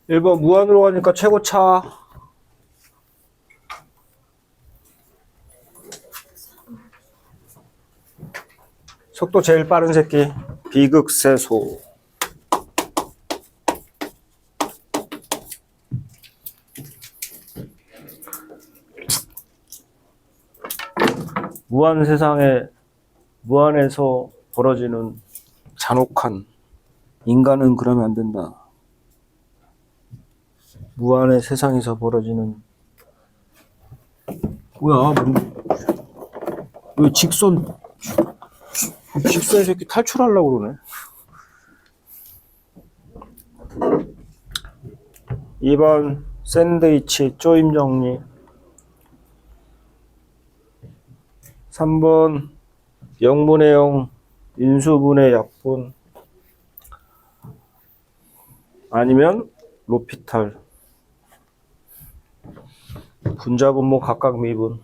1번 무한으로 가니까 최고차. 속도 제일 빠른 새끼. 비극세소. 무한 세상에, 무한에서 벌어지는 잔혹한, 인간은 그러면 안 된다. 무한의 세상에서 벌어지는, 뭐야, 왜 직선 새끼 탈출하려고 그러네. 2번 샌드위치 쪼임 정리. 3번 0분의 0 인수분해 약분 아니면 로피탈. 분자분모 각각 미분.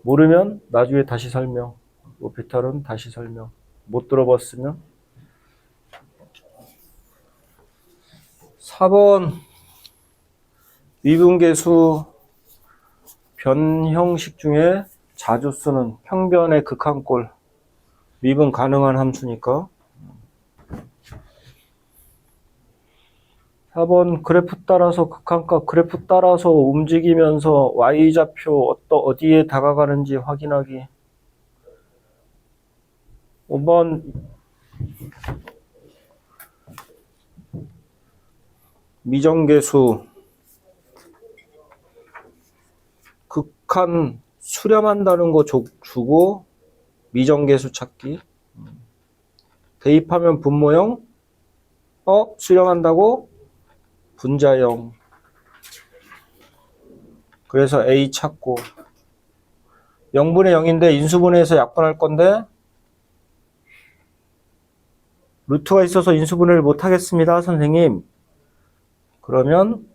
모르면 나중에 다시 설명. 로피탈은 다시 설명. 못 들어봤으면. 4번 미분계수 변형식 중에 자주 쓰는 평변의 극한꼴. 미분 가능한 함수니까. 4번 그래프 따라서 극한값 그래프 따라서 움직이면서 y좌표 어디에 다가가는지 확인하기. 5번 미정계수 극한 수렴한다는 거 주고 미정계수 찾기. 대입하면 분모형. 수렴한다고? 분자형. 그래서 A 찾고. 0분의 0인데 인수분해해서 약분할 건데 루트가 있어서 인수분해를 못 하겠습니다, 선생님. 그러면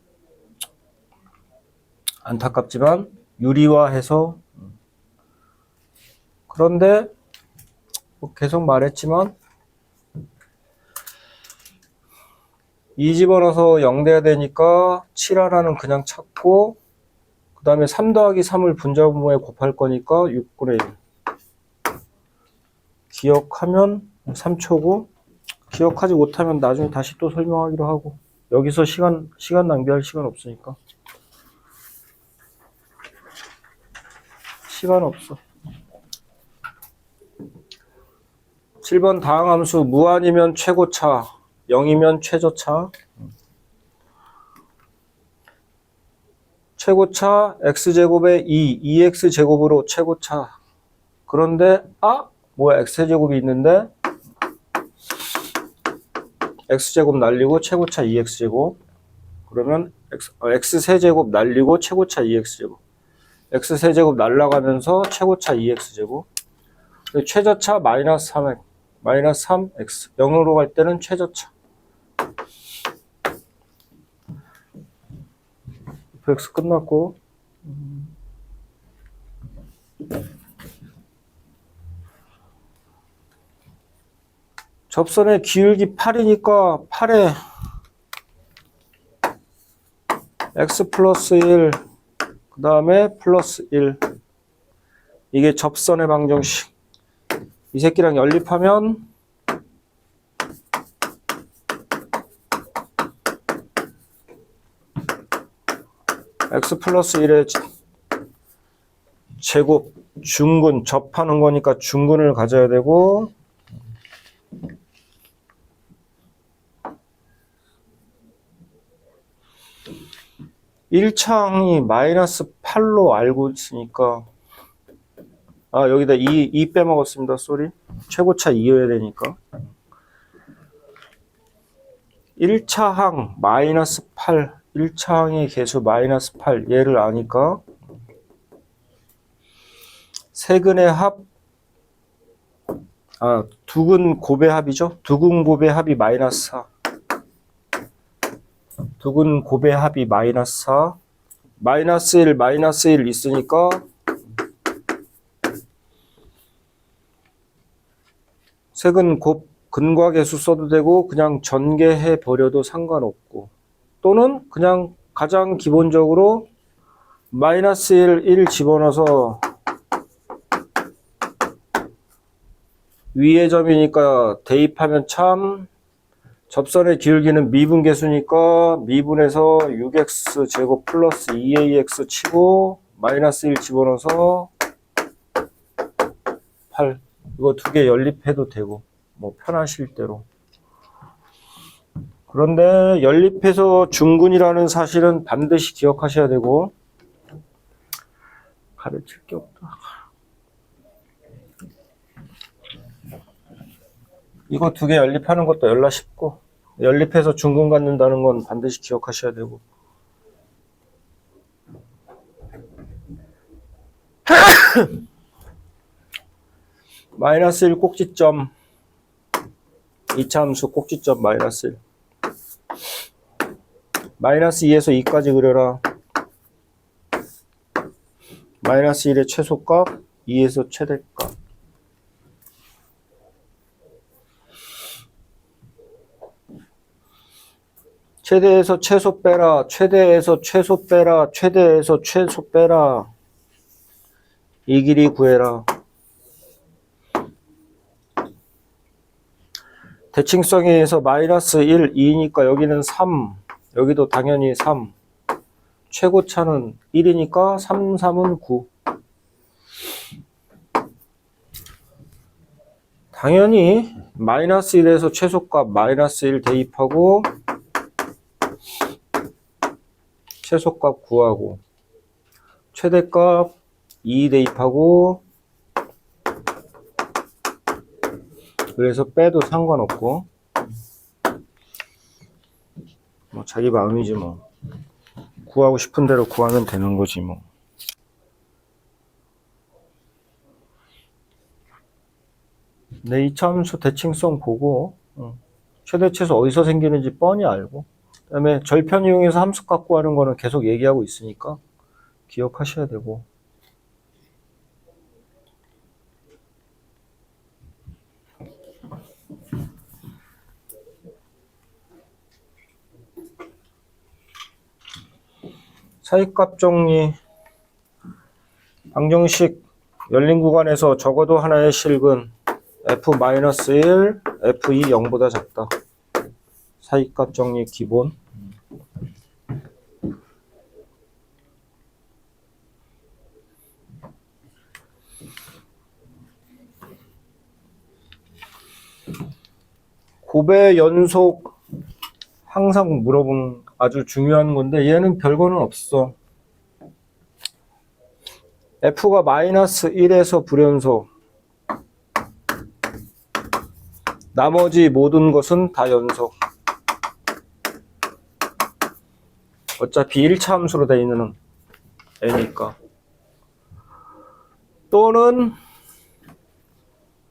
안타깝지만 유리화해서. 그런데 계속 말했지만 2 집어넣어서 0 돼야 되니까 7 하나는 그냥 찾고 그 다음에 3 더하기 3을 분자분모에 곱할 거니까 6분의 1. 기억하면 3초고 기억하지 못하면 나중에 다시 또 설명하기로 하고. 여기서 시간 낭비할 시간 없으니까. 시간 없어. 7번 다항함수 무한이면 최고차, 0이면 최저차. 최고차 x제곱에 2x제곱으로 최고차. 그런데 뭐야, x제곱이 있는데 x제곱 날리고 최고차 2x제곱. 그러면 x세제곱 날리고 최고차 2x제곱. x세제곱 날라가면서 최고차 2x제곱. 최저차 마이너스 3x. 마이너스 3x. 0으로 갈 때는 최저차. fx 끝났고. 접선의 기울기 8이니까 8에 x 플러스 1, 그 다음에 플러스 1. 이게 접선의 방정식. 이 새끼랑 연립하면 x 플러스 1의 제곱, 중근, 접하는 거니까 중근을 가져야 되고 1차항이 마이너스 8로 알고 있으니까 여기다 2 빼먹었습니다. 쏘리. 최고차 2여야 되니까 1차항 마이너스 8. 1차항의 개수 마이너스 8. 얘를 아니까 세근의 합, 두근 곱의 합이죠. 두근 곱의 합이 마이너스 4. 두근 곱의 합이 마이너스 4. 마이너스 1, 마이너스 1 있으니까 세근 곱 근과 계수 써도 되고 그냥 전개해 버려도 상관없고 또는 그냥 가장 기본적으로 마이너스 1 집어넣어서 위의 점이니까 대입하면 참, 접선의 기울기는 미분계수니까 미분해서 6x 제곱 플러스 2ax 치고 마이너스 1 집어넣어서 8. 이거 두 개 연립해도 되고 뭐 편하실 대로. 그런데 연립해서 중근이라는 사실은 반드시 기억하셔야 되고, 가르칠 게 없다. 이거 두 개 연립하는 것도 열나 쉽고, 연립해서 중근 갖는다는 건 반드시 기억하셔야 되고. 마이너스 1 꼭지점, 2차 함수 꼭지점 마이너스 1. 마이너스 2에서 2까지 그려라. 마이너스 1의 최소값, 2에서 최대값. 최대에서 최소 빼라, 최대에서 최소 빼라, 최대에서 최소 빼라. 이 길이 구해라. 대칭성에 의해서 마이너스 1, 2니까 여기는 3, 여기도 당연히 3. 최고차는 1이니까 3, 3은 9. 당연히 마이너스 1에서 최소값 마이너스 1 대입하고 최소값 구하고 최대값 2 대입하고, 그래서 빼도 상관없고 뭐 자기 마음이지 뭐. 구하고 싶은 대로 구하면 되는 거지 뭐. 네, 2차 함수 대칭성 보고 최대 최소 어디서 생기는지 뻔히 알고, 그 다음에 절편 이용해서 함수값 구하는 거는 계속 얘기하고 있으니까 기억하셔야 되고. 사이값 정리, 방정식 열린 구간에서 적어도 하나의 실근 f-1, f2 0보다 작다. 사이값 정리 기본. 곱의 연속 항상 물어보는 아주 중요한 건데, 얘는 별거는 없어. f가 마이너스 1에서 불연속, 나머지 모든 것은 다 연속. 어차피 1차 함수로 되어 있는 애니까. 또는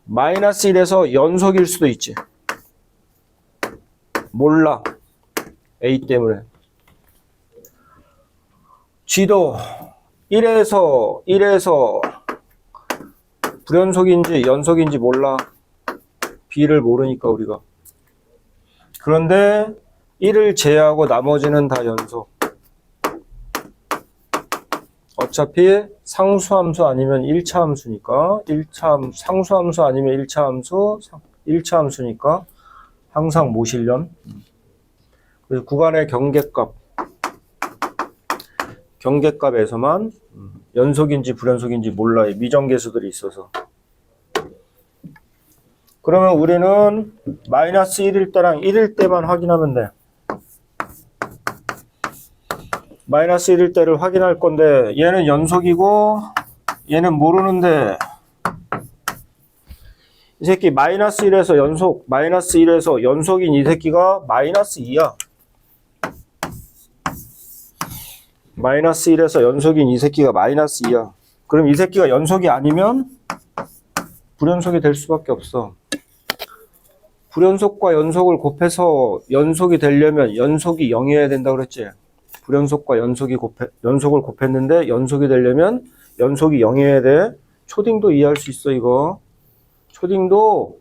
마이너스 1에서 연속일 수도 있지. 몰라. A 때문에. G도 1에서 불연속인지 연속인지 몰라. B를 모르니까 우리가. 그런데 1을 제외하고 나머지는 다 연속. 어차피 상수함수 아니면 1차 함수니까, 상수함수 아니면 1차 함수, 1차 함수니까 항상 모실련. 그래서 구간의 경계값에서만 연속인지 불연속인지 몰라요. 미정계수들이 있어서. 그러면 우리는 마이너스 1일 때랑 1일 때만 확인하면 돼. 마이너스 1일 때를 확인할 건데, 얘는 연속이고 얘는 모르는데, 이 새끼 마이너스 1에서 연속인 이 새끼가 마이너스 2야. 마이너스 1에서 연속인 이 새끼가 마이너스 2야. 그럼 이 새끼가 연속이 아니면 불연속이 될 수밖에 없어. 불연속과 연속을 곱해서 연속이 되려면 연속이 0이어야 된다고 그랬지. 불연속과 연속을 곱했는데 연속이 되려면 연속이 0이어야 돼. 초딩도 이해할 수 있어, 이거. 초딩도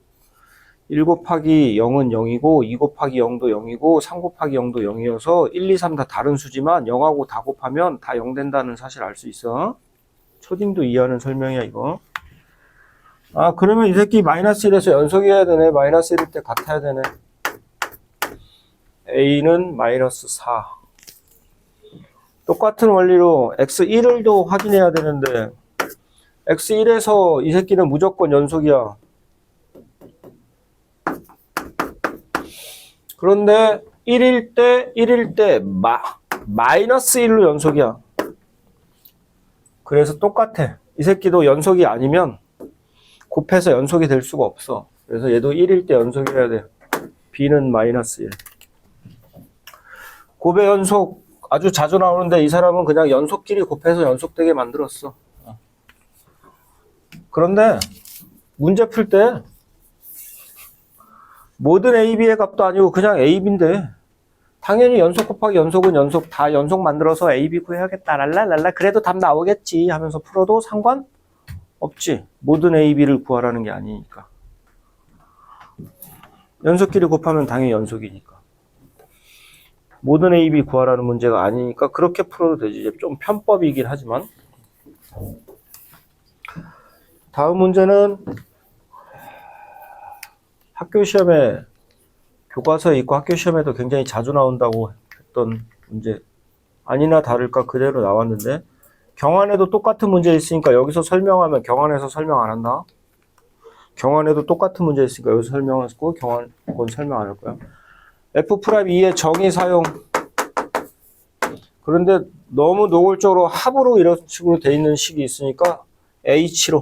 1 곱하기 0은 0이고 2 곱하기 0도 0이고 3 곱하기 0도 0이어서 1, 2, 3 다 다른 수지만 0하고 다 곱하면 다 0 된다는 사실 알 수 있어. 초딩도 이해하는 설명이야 이거. 아 그러면 이 새끼 마이너스 1에서 연속해야 되네. 마이너스 1일 때 같아야 되네. A는 마이너스 4. 똑같은 원리로 x1을 도 확인해야 되는데 x1에서 이 새끼는 무조건 연속이야. 그런데 1일 때 마이너스 1로 연속이야. 그래서 똑같아. 이 새끼도 연속이 아니면 곱해서 연속이 될 수가 없어. 그래서 얘도 1일 때 연속해야 돼. B는 마이너스 1. 곱의 연속 아주 자주 나오는데 이 사람은 그냥 연속끼리 곱해서 연속되게 만들었어. 그런데 문제 풀 때 모든 AB의 값도 아니고 그냥 AB인데 당연히 연속 곱하기 연속은 연속 다 연속 만들어서 AB 구해야겠다 랄랄랄라 그래도 답 나오겠지 하면서 풀어도 상관없지. 모든 AB를 구하라는 게 아니니까. 연속끼리 곱하면 당연히 연속이니까. 모든 AB 구하라는 문제가 아니니까 그렇게 풀어도 되지. 좀 편법이긴 하지만. 다음 문제는 학교 시험에 교과서에 있고 학교 시험에도 굉장히 자주 나온다고 했던 문제. 아니나 다를까 그대로 나왔는데 경환에도 똑같은 문제 있으니까 여기서 설명하면 경환에서 설명 안 한다. 경환에도 똑같은 문제 있으니까 여기서 설명하고 경환 그건 설명 안 할 거야. F'2의 정의 사용. 그런데 너무 노골적으로 합으로 이런 식으로 돼 있는 식이 있으니까 H로.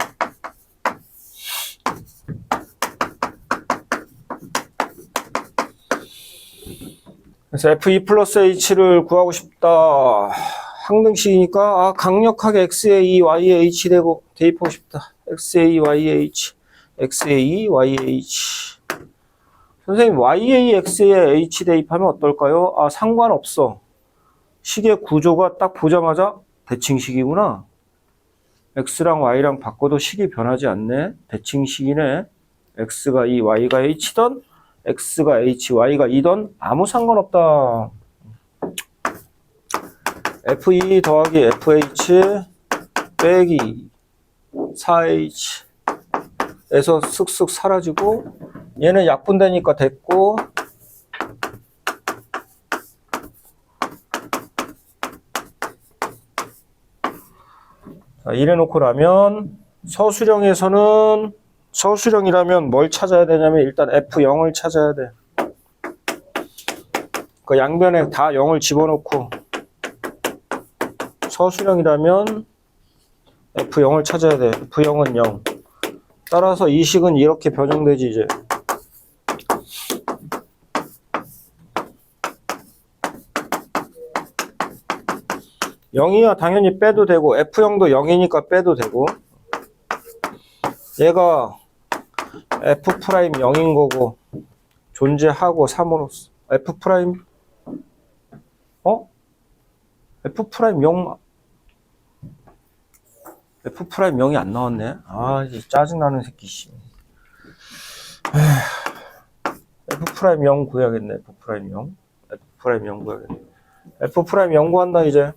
그래서 F2 플러스 H를 구하고 싶다. 항등식이니까 강력하게 X에 2, Y에 H 대입하고 싶다. X에 2, Y에 H. X에 2, Y에 H. 선생님 Y에 2, X에 H 대입하면 어떨까요? 상관없어. 식의 구조가 딱 보자마자 대칭식이구나. X랑 Y랑 바꿔도 식이 변하지 않네. 대칭식이네. X가 2, Y가 H던 X가 H, Y가 2던 아무 상관없다. F2 더하기 FH 빼기 4H 에서 쓱쓱 사라지고 얘는 약분되니까 됐고 자, 이래놓고 나면 서술형이라면 뭘 찾아야 되냐면 일단 F0을 찾아야 돼. 그 양변에 다 0을 집어넣고 서술형이라면 F0을 찾아야 돼. F0은 0. 따라서 이 식은 이렇게 변형되지 이제. (0이야) 당연히 빼도 되고 F0도 0이니까 빼도 되고 얘가 F'0인 거고 존재하고 3으로서 F'0 F'0이 안 나왔네. 이제 짜증나는 새끼 씨. F'0 구해야겠네. F'0 구해야겠네. F'0 구한다 이제.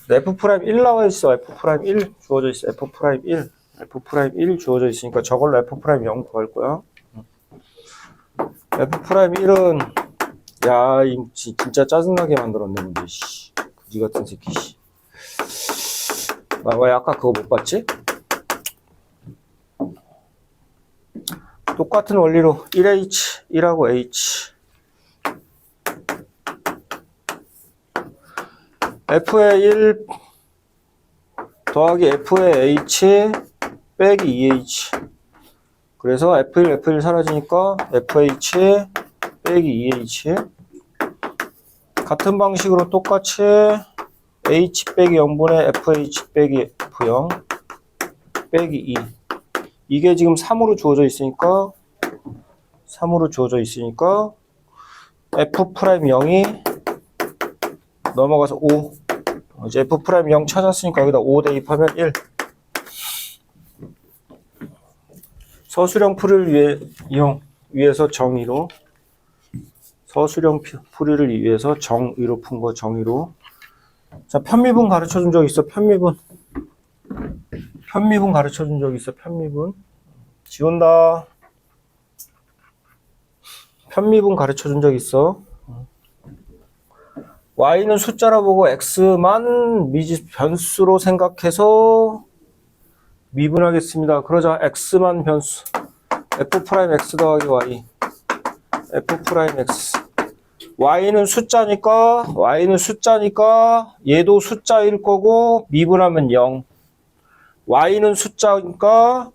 F'1 나와 있어. F'1 주어져 있어. F'1 주어져 있으니까 저걸로 F'0 구할 거야. F'1은 야, 진짜 짜증나게 만들었네 문제 씨. 그지 같은 새끼 씨. 왜 아까 그거 못 봤지? 똑같은 원리로 1H, 1하고 H. F의 1 더하기 F의 H 빼기 2H. 그래서 F1 사라지니까 FH 빼기 2H. 같은 방식으로 똑같이 H 빼기 0분의 FH 빼기 F0 빼기 2. 이게 지금 3으로 주어져 있으니까 F'0이 넘어가서 5. 이제 F'0 찾았으니까 여기다 5 대입하면 1. 서술형 풀이를 위해서 정의로. 서술형 풀이를 위해서 정의로 푼 거, 정의로. 자, 편미분 가르쳐 준 적 있어, 편미분. 편미분 가르쳐 준 적 있어, 편미분. 지운다. 편미분 가르쳐 준 적 있어. y는 숫자라 보고 x만 미지 변수로 생각해서 미분하겠습니다. 그러자 x만 변수. f'(x) 더하기 y. f'(x). y는 숫자니까 얘도 숫자일 거고 미분하면 0. y는 숫자니까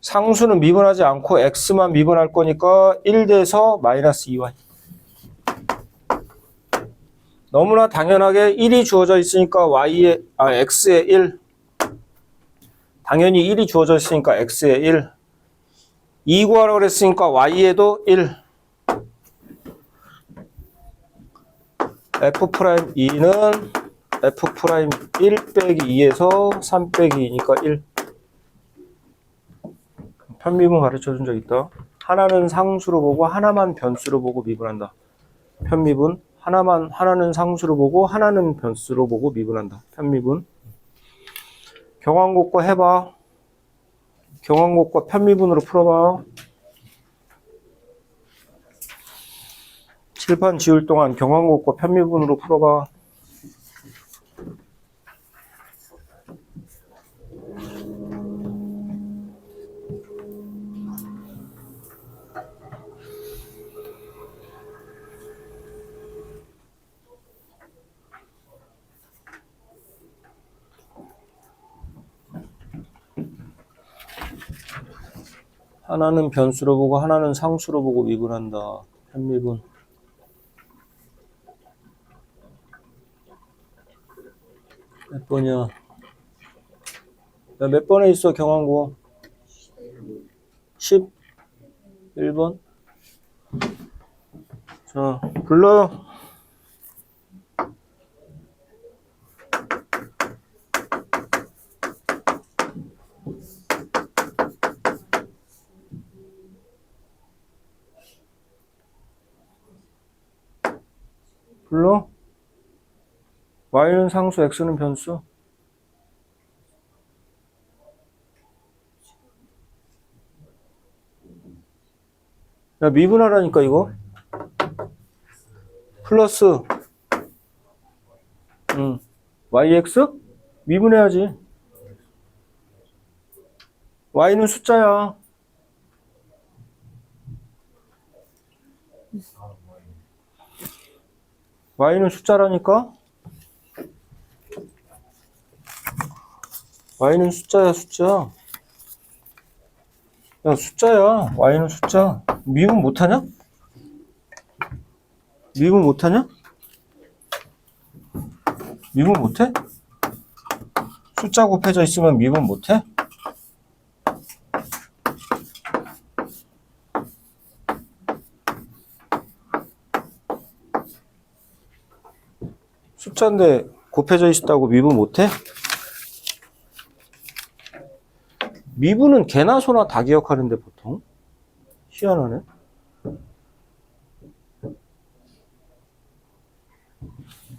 상수는 미분하지 않고 x만 미분할 거니까 1 돼서 마이너스 2y. 너무나 당연하게 1이 주어져 있으니까 x에 1. 당연히 1이 주어져 있으니까 x에 1. 2 구하라고 그랬으니까 y에도 1. f'2는 f'1 빼기 2에서 3 빼기 2니까 1. 편미분 가르쳐 준 적 있다. 하나는 상수로 보고 하나만 변수로 보고 미분한다. 편미분. 하나는 상수로 보고 하나는 변수로 보고 미분한다. 편미분. 경환곱과 해봐. 경환곱과 편미분으로 풀어봐. 칠판 지울 동안 경환곱과 편미분으로 풀어봐. 하나는 변수로 보고 하나는 상수로 보고 미분한다. 편미분. 몇 번이야? 야, 몇 번에 있어 경환고? 11번? 자, 불러. 불러. y는 상수, x는 변수. 야, 미분하라니까 이거. 플러스 yx? 미분해야지. y는 숫자야. y는 숫자라니까? y는 숫자야, 숫자. 야, 숫자야. y는 숫자. 미분 못하냐? 미분 못하냐? 미분 못해? 숫자 곱해져 있으면 미분 못해? 숫자인데 곱해져 있다고 미분 못해? 미분은 개나 소나 다 기억하는데 보통. 희한하네.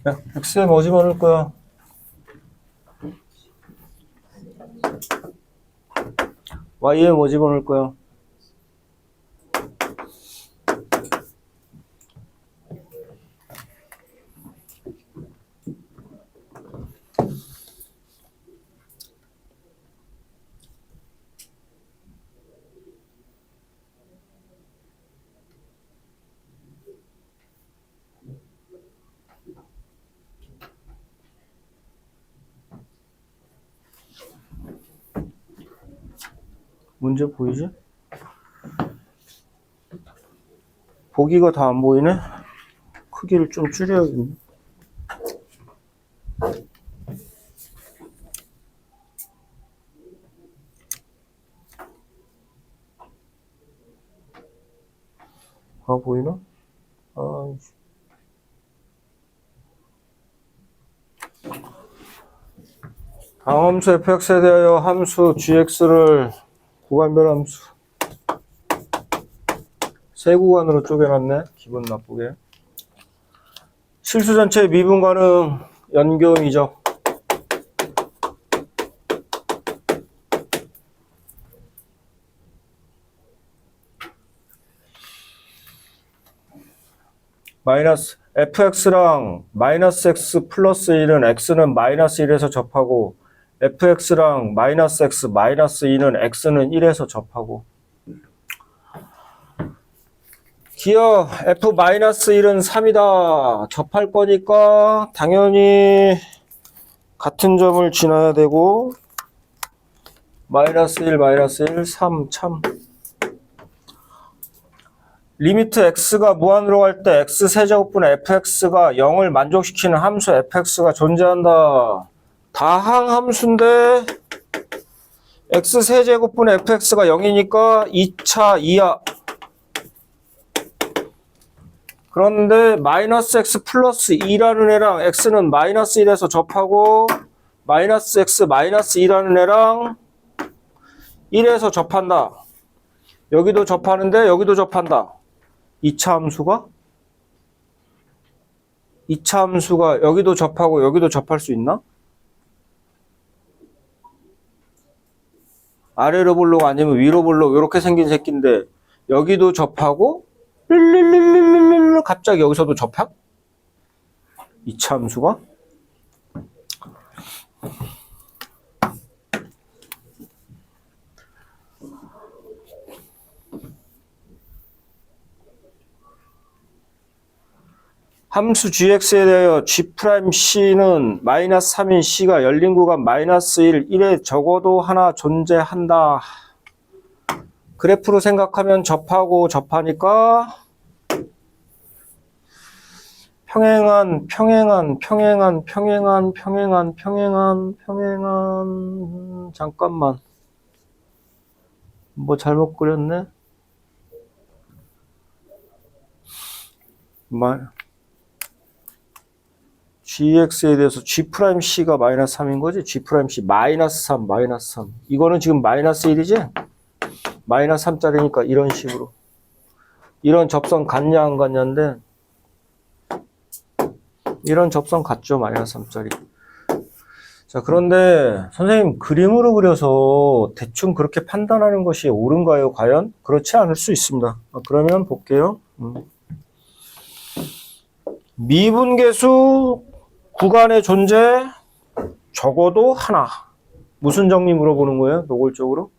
야, x에 뭐 집어넣을 거야? y에 뭐 집어넣을 거야? 문제 보이지? 보기가 다 안 보이네? 크기를 좀 줄여야겠네. 아, 보이나? 아, 방함수 fx에 대하여 함수 gx를 구간별 함수 세 구간으로 쪼개놨네. 기분 나쁘게. 실수 전체의 미분 가능 연교이죠. 마이너스 fx랑 마이너스 x 플러스 1은 x는 마이너스 1에서 접하고 fx랑 마이너스 x 마이너스 2는 x는 1에서 접하고 기어 f 마이너스 1은 3이다. 접할 거니까 당연히 같은 점을 지나야 되고 마이너스 1 마이너스 1 3 참 리미트 x가 무한으로 갈 때 x세제곱분의 fx가 0을 만족시키는 함수 fx가 존재한다. 다항 함수인데 x세제곱분의 fx가 0이니까 2차 이하. 그런데 마이너스 x 플러스 2라는 애랑 x는 마이너스 1에서 접하고 마이너스 x 마이너스 2라는 애랑 1에서 접한다. 여기도 접하는데 여기도 접한다. 2차 함수가 여기도 접하고 여기도 접할 수 있나? 아래로 볼록 아니면 위로 볼록 이렇게 생긴 새끼인데 여기도 접하고 갑자기 여기서도 접하? 2차 함수가? 함수 gx에 대하여 g'c는 마이너스 3인 c가 열린 구간 마이너스 1, 1에 적어도 하나 존재한다. 그래프로 생각하면 접하고 접하니까 평행한 잠깐만 뭐 잘못 그렸네. gx에 대해서 g'c가 마이너스 3인 거지? g'c 마이너스 3 이거는 지금 마이너스 1이지? 마이너스 3짜리니까 이런 식으로 이런 접선 같냐 안 같냐인데 이런 접선 같죠? 마이너스 3짜리. 자, 그런데 선생님 그림으로 그려서 대충 그렇게 판단하는 것이 옳은가요? 과연? 그렇지 않을 수 있습니다. 그러면 볼게요. 미분계수 구간의 존재 적어도 하나. 무슨 정리 물어보는 거예요? 노골적으로?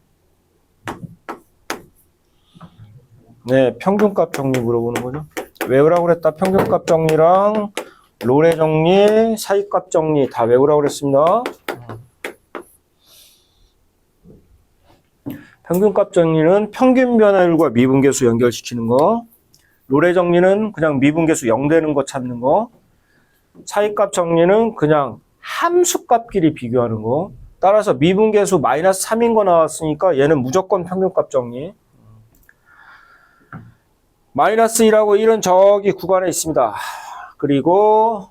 네, 평균값 정리 물어보는 거죠. 외우라고 그랬다. 평균값 정리랑 롤의 정리, 사이값 정리 다 외우라고 그랬습니다. 평균값 정리는 평균 변화율과 미분계수 연결시키는 거. 롤의 정리는 그냥 미분계수 0 되는 거 찾는 거. 차이값 정리는 그냥 함수값끼리 비교하는 거. 따라서 미분계수 마이너스 3인 거 나왔으니까 얘는 무조건 평균값 정리. 마이너스 2하고 1은 저기 구간에 있습니다. 그리고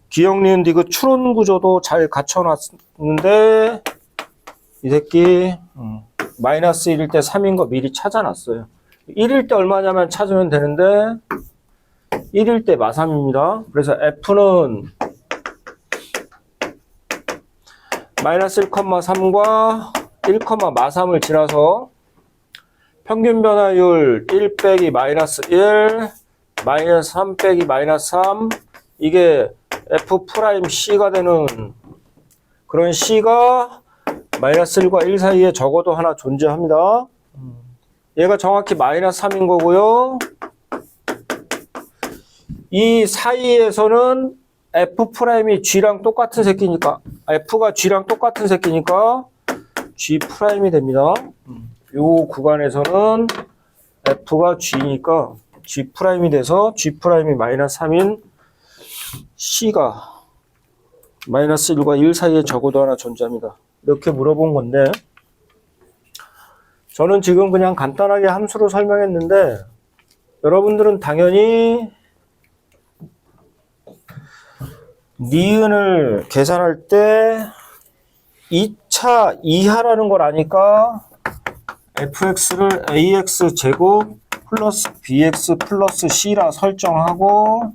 기역, 니은, 디귿 추론 구조도 잘 갖춰놨는데 이 새끼 마이너스 1일 때 3인 거 미리 찾아놨어요. 1일 때 얼마냐면 찾으면 되는데 1일 때 마3입니다. 그래서 F는 마이너스 1,3과 1, 마3을 지나서 평균 변화율 1 빼기 마이너스 1, 마이너스 3 빼기 마이너스 3, 이게 F'C가 되는 그런 C가 마이너스 1과 1 사이에 적어도 하나 존재합니다. 얘가 정확히 마이너스 3인 거고요. 이 사이에서는 F'이 G랑 똑같은 새끼니까, F가 G랑 똑같은 새끼니까 G'이 됩니다. 요 구간에서는 F가 G니까 G'이 돼서 G'이 마이너스 3인 C가 마이너스 1과 1 사이에 적어도 하나 존재합니다. 이렇게 물어본 건데 저는 지금 그냥 간단하게 함수로 설명했는데 여러분들은 당연히 니은을 계산할 때 2차 이하라는 걸 아니까 fx를 ax 제곱 플러스 bx 플러스 c라 설정하고,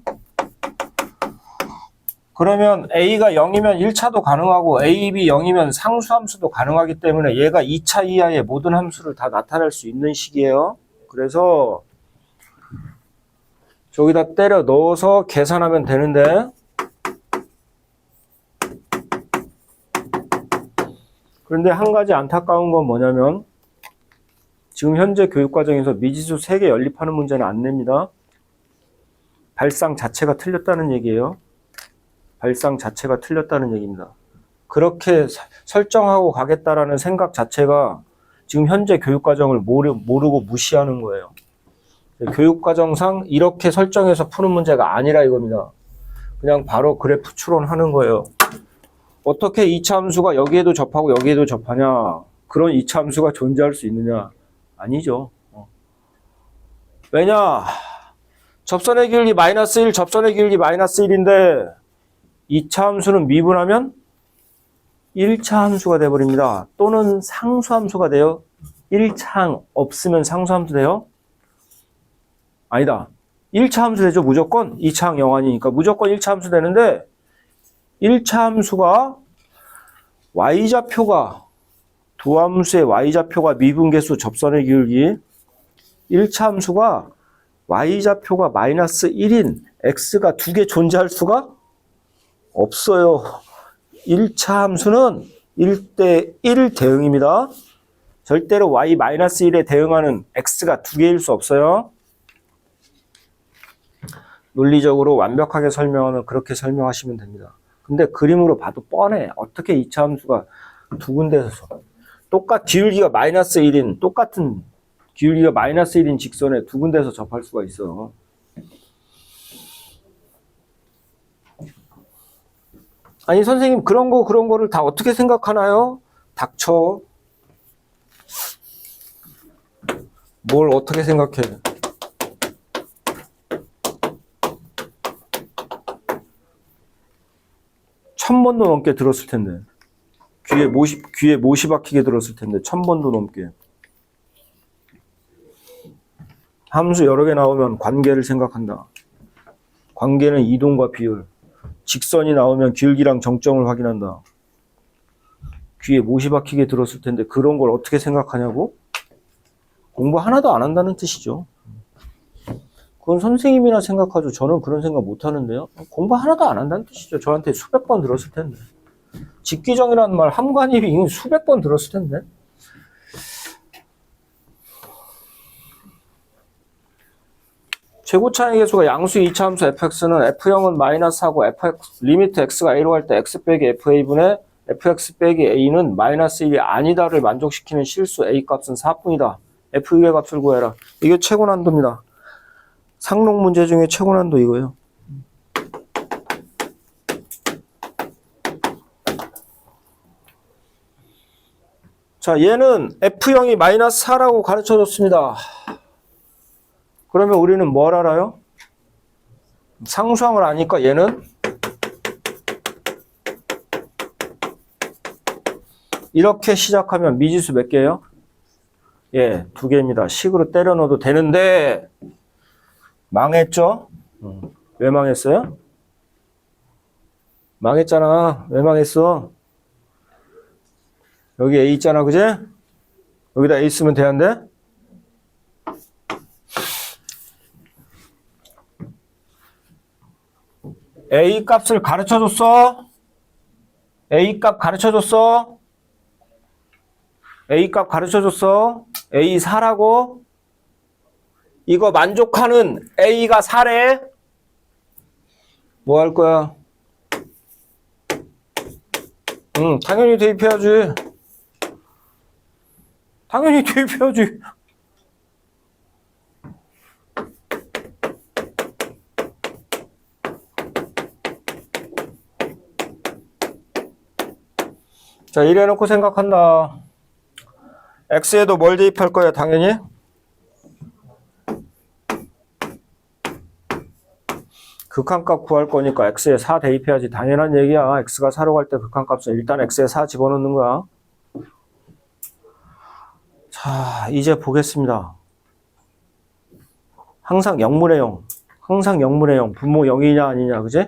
그러면 a가 0이면 1차도 가능하고 a, b 0이면 상수함수도 가능하기 때문에 얘가 2차 이하의 모든 함수를 다 나타낼 수 있는 식이에요. 그래서 저기다 때려 넣어서 계산하면 되는데, 그런데 한 가지 안타까운 건 뭐냐면 지금 현재 교육과정에서 미지수 3개 연립하는 문제는 안 냅니다. 발상 자체가 틀렸다는 얘기예요. 발상 자체가 틀렸다는 얘기입니다. 그렇게 설정하고 가겠다라는 생각 자체가 지금 현재 교육과정을 모르고 무시하는 거예요. 교육과정상 이렇게 설정해서 푸는 문제가 아니라 이겁니다. 그냥 바로 그래프 추론하는 거예요. 어떻게 2차 함수가 여기에도 접하고 여기에도 접하냐? 그런 2차 함수가 존재할 수 있느냐? 아니죠. 왜냐? 접선의 기울기 마이너스 1, 접선의 기울기 마이너스 1인데 2차 함수는 미분하면 1차 함수가 돼버립니다. 또는 상수함수가 돼요. 1차항 없으면 상수함수 돼요? 아니다. 1차 함수 되죠. 무조건 2차항 0 아니니까 무조건 1차 함수 되는데 1차 함수가 y좌표가 두 함수의 y좌표가 미분계수 접선의 기울기, 1차 함수가 y좌표가 마이너스 1인 x가 2개 존재할 수가 없어요. 1차 함수는 1대1 대응입니다. 절대로 y-1에 대응하는 x가 2개일 수 없어요. 논리적으로 완벽하게 설명하면 그렇게 설명하시면 됩니다. 근데 그림으로 봐도 뻔해. 어떻게 2차 함수가 두 군데서 기울기가 마이너스 1인 똑같은 기울기가 마이너스 1인 직선에 두 군데서 접할 수가 있어. 아니 선생님 그런 거를 다 어떻게 생각하나요? 닥쳐. 뭘 어떻게 생각해? 천 번도 넘게 들었을 텐데. 귀에 못이 박히게 들었을 텐데 1000번도 넘게. 함수 여러 개 나오면 관계를 생각한다. 관계는 이동과 비율. 직선이 나오면 기울기랑 정점을 확인한다. 귀에 못이 박히게 들었을 텐데 그런 걸 어떻게 생각하냐고? 공부 하나도 안 한다는 뜻이죠. 그건 선생님이나 생각하죠. 저는 그런 생각 못 하는데요. 공부 하나도 안 한다는 뜻이죠. 저한테 수백 번 들었을 텐데. 직기정이라는 말 함관입이 이미 수백 번 들었을 텐데. 최고차의 계수가 양수 2차 함수 fx는 f0은 마이너스하고 리미트 x가 a로 갈 때 x 빼기 fa분의 fx 빼기 a는 마이너스 1이 아니다를 만족시키는 실수 a 값은 4뿐이다. f2의 값을 구해라. 이게 최고난도입니다. 상록 문제 중에 최고난도 이거예요. 자, 얘는 f0이 마이너스 4라고 가르쳐줬습니다. 그러면 우리는 뭘 알아요? 상수함을 아니까 얘는 이렇게 시작하면 미지수 몇 개예요? 예, 2개입니다. 식으로 때려 넣어도 되는데 망했죠? 왜 망했어요? 망했잖아. 왜 망했어? 여기 A 있잖아, 그지? 여기다 A 쓰면 되는데? A 값을 가르쳐줬어? A 값 가르쳐줬어? A 값 가르쳐줬어? A 4라고? 이거 만족하는 A가 4래? 뭐 할 거야? 당연히 대입해야지. 당연히 대입해야지. 자, 이래놓고 생각한다. X에도 뭘 대입할 거야, 당연히? 극한값 구할 거니까 x에 4 대입해야지. 당연한 얘기야. x가 4로 갈 때 극한값은 일단 x에 4 집어넣는 거야. 자, 이제 보겠습니다. 항상 0분의 0. 항상 0분의 0. 분모 0이냐 아니냐, 그지?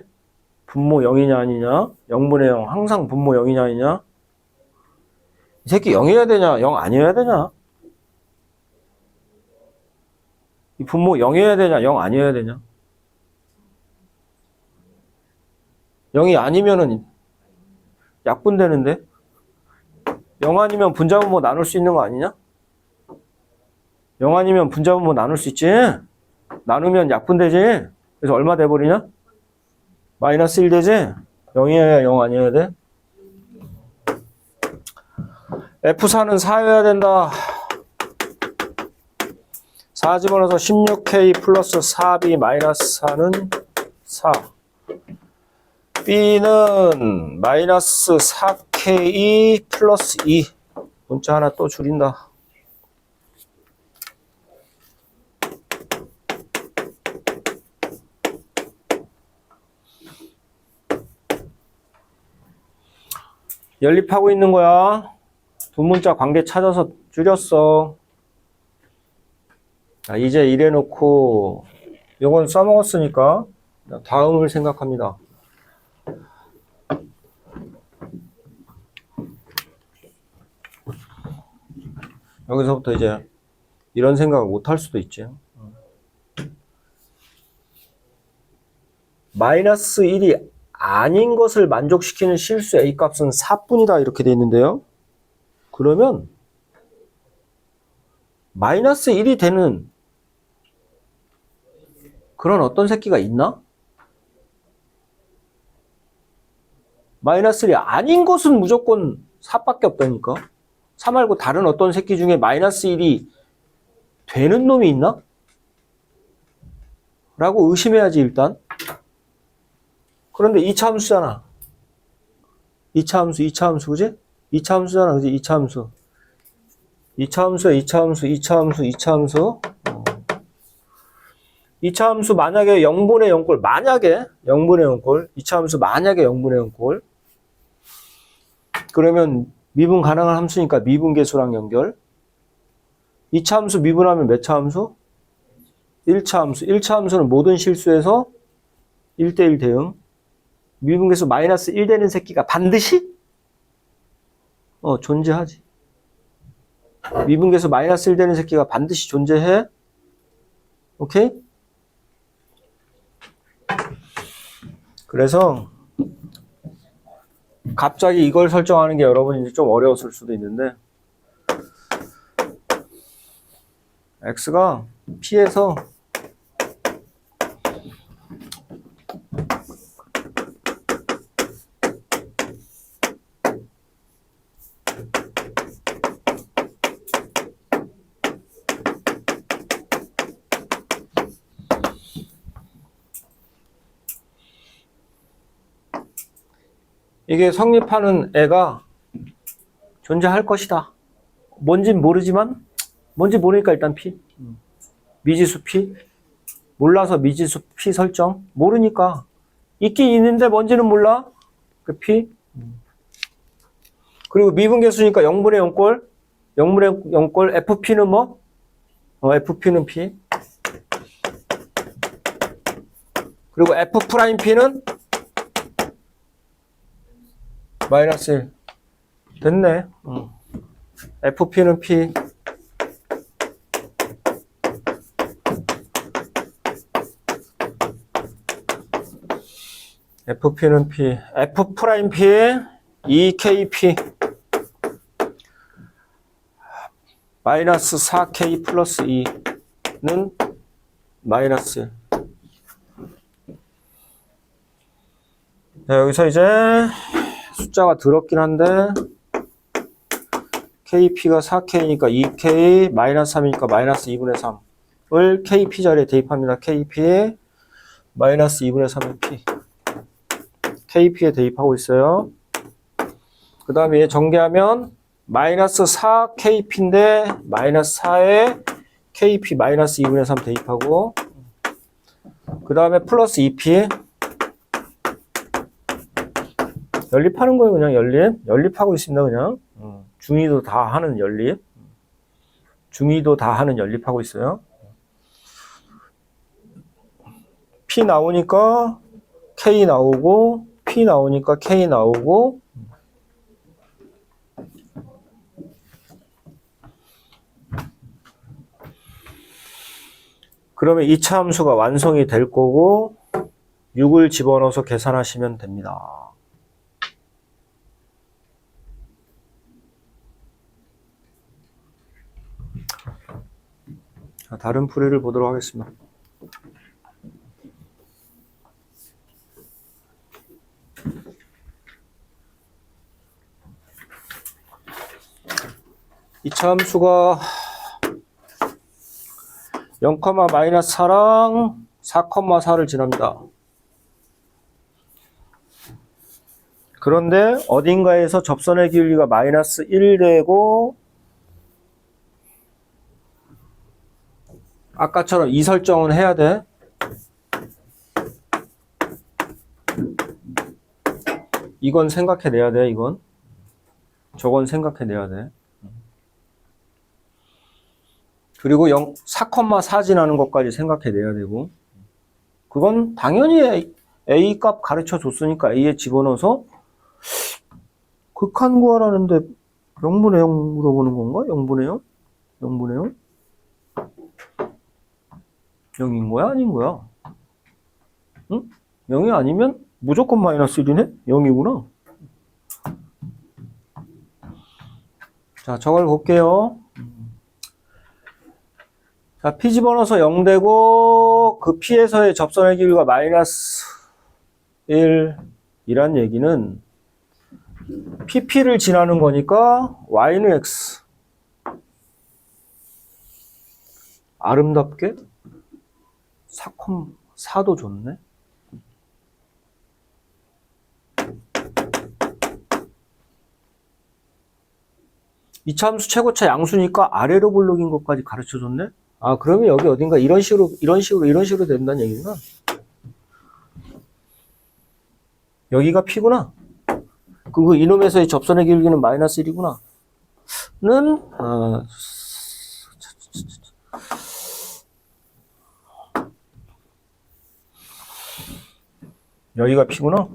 분모 0이냐 아니냐? 0분의 0. 항상 분모 0이냐 아니냐? 이 새끼 0이어야 되냐? 0 아니어야 되냐? 이 분모 0이어야 되냐? 0 아니어야 되냐? 0이 아니면은 약분되는데? 0 아니면 분자분모 나눌 수 있는 거 아니냐? 0 아니면 분자분모 나눌 수 있지? 나누면 약분되지? 그래서 얼마 돼버리냐? 마이너스 1 되지? 0이어야 0 아니어야 돼? F4는 4여야 된다. 4 집어넣어서 16K 플러스 4B 마이너스 4는 4. B는 마이너스 4K 플러스 2. 문자 하나 또 줄인다. 연립하고 있는 거야. 두 문자 관계 찾아서 줄였어. 자, 이제 이래놓고 요건 써먹었으니까 다음을 생각합니다. 여기서부터 이제 이런 생각을 못 할 수도 있지. 마이너스 1이 아닌 것을 만족시키는 실수 A값은 4뿐이다 이렇게 돼 있는데요. 그러면 마이너스 1이 되는 그런 어떤 새끼가 있나? 마이너스 1이 아닌 것은 무조건 4밖에 없다니까. 4 말고 다른 어떤 새끼 중에 마이너스 1이 되는 놈이 있나? 라고 의심해야지 일단. 그런데 2차 함수잖아. 2차 함수, 그지? 2차 함수잖아, 그지? 2차 함수. 2차 함수야, 2차 함수, 2차 함수, 2차 함수. 2차 함수 만약에 0분의 0꼴, 만약에 0분의 0꼴, 2차 함수 만약에 0분의 0꼴. 그러면 미분 가능한 함수니까 미분계수랑 연결. 2차 함수 미분하면 몇 차 함수? 1차 함수. 1차 함수는 모든 실수에서 1대1 대응. 미분계수 마이너스 1 되는 새끼가 반드시 존재하지. 미분계수 마이너스 1 되는 새끼가 반드시 존재해. 오케이? 그래서 갑자기 이걸 설정하는 게 여러분이 좀 어려웠을 수도 있는데 x가 p에서 이게 성립하는 애가 존재할 것이다. 뭔진 모르지만, 뭔지 모르니까 일단 P. 미지수 P. 몰라서 미지수 P 설정. 모르니까. 있긴 있는데 뭔지는 몰라. 그 P. 그리고 미분계수니까 0분의 0꼴. 0분의 0꼴. FP는 뭐? FP는 P. 그리고 F'P는 마이너스 1. 됐네. FP는 P. FP는 P. F'P 2KP. 마이너스 4K 플러스 2는 마이너스 1. 자, 여기서 이제 숫자가 더럽긴 한데 KP가 4K니까 2K 마이너스 3이니까 마이너스 2분의 3을 KP 자리에 대입합니다. KP 마이너스 2분의 3의 P KP에 대입하고 있어요. 그 다음에 얘 전개하면 마이너스 4KP인데 마이너스 4에 KP 마이너스 2분의 3 대입하고 그 다음에 플러스 2P 연립하는 거예요. 그냥 연립하고 있습니다. 그냥 중위도 다 하는 연립, 중위도 다 하는 연립하고 있어요. P 나오니까 K 나오고, P 나오니까 K 나오고, 그러면 2차 함수가 완성이 될 거고 6을 집어넣어서 계산하시면 됩니다. 자, 다른 풀이를 보도록 하겠습니다. 이 차 함수가 0,-4랑 4,4를 지납니다. 그런데 어딘가에서 접선의 기울기가 -1 되고 아까처럼 이 설정은 해야 돼. 이건 생각해내야 돼. 이건 저건 생각해내야 돼. 그리고 4,4 지나는 것까지 생각해내야 되고 그건 당연히 A 값 가르쳐 줬으니까 A에 집어넣어서 극한 구하라는데 0분의 0 물어보는 건가? 0분의 0? 0분의 0? 0인 거야? 아닌 거야? 응? 0이 아니면 무조건 -1이네? 0이구나. 자, 저걸 볼게요. 자, P 집어넣어서 0 되고 그 P에서의 접선의 기울기가 -1이란 얘기는 PP를 지나는 거니까 Y는 X. 아름답게 4,4도 좋네. 이차 함수 최고차 양수니까 아래로 볼록인 것까지 가르쳐 줬네. 아, 그러면 여기 어딘가 이런 식으로 된다는 얘기구나. 여기가 P구나. 그리고 이놈에서의 접선의 기울기는 -1이구나. 여기가 P구나.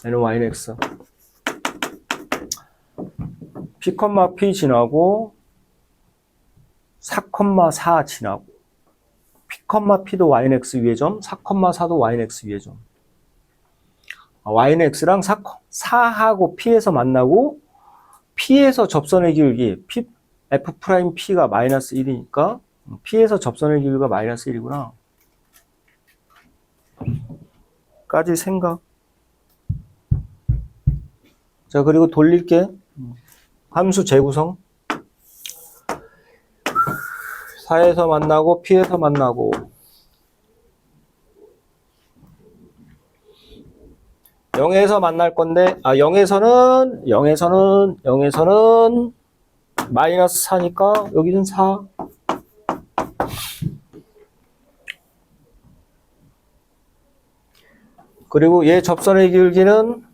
얘는 Y는 X. P, P 지나고 4,4 지나고 P, P도 Y는 X 위의 점, 4,4도 Y는 X 위의 점. Y는 X랑 4하고 P에서 만나고 P에서 접선의 기울기 F'P가 -1이니까 P에서 접선의 기울기가 -1이구나. 까지 생각. 자, 그리고 돌릴게. 함수 재구성. 4에서 만나고 P에서 만나고 0에서 만날 건데 0에서는 -4니까 여기는 4. 그리고 얘 접선의 기울기는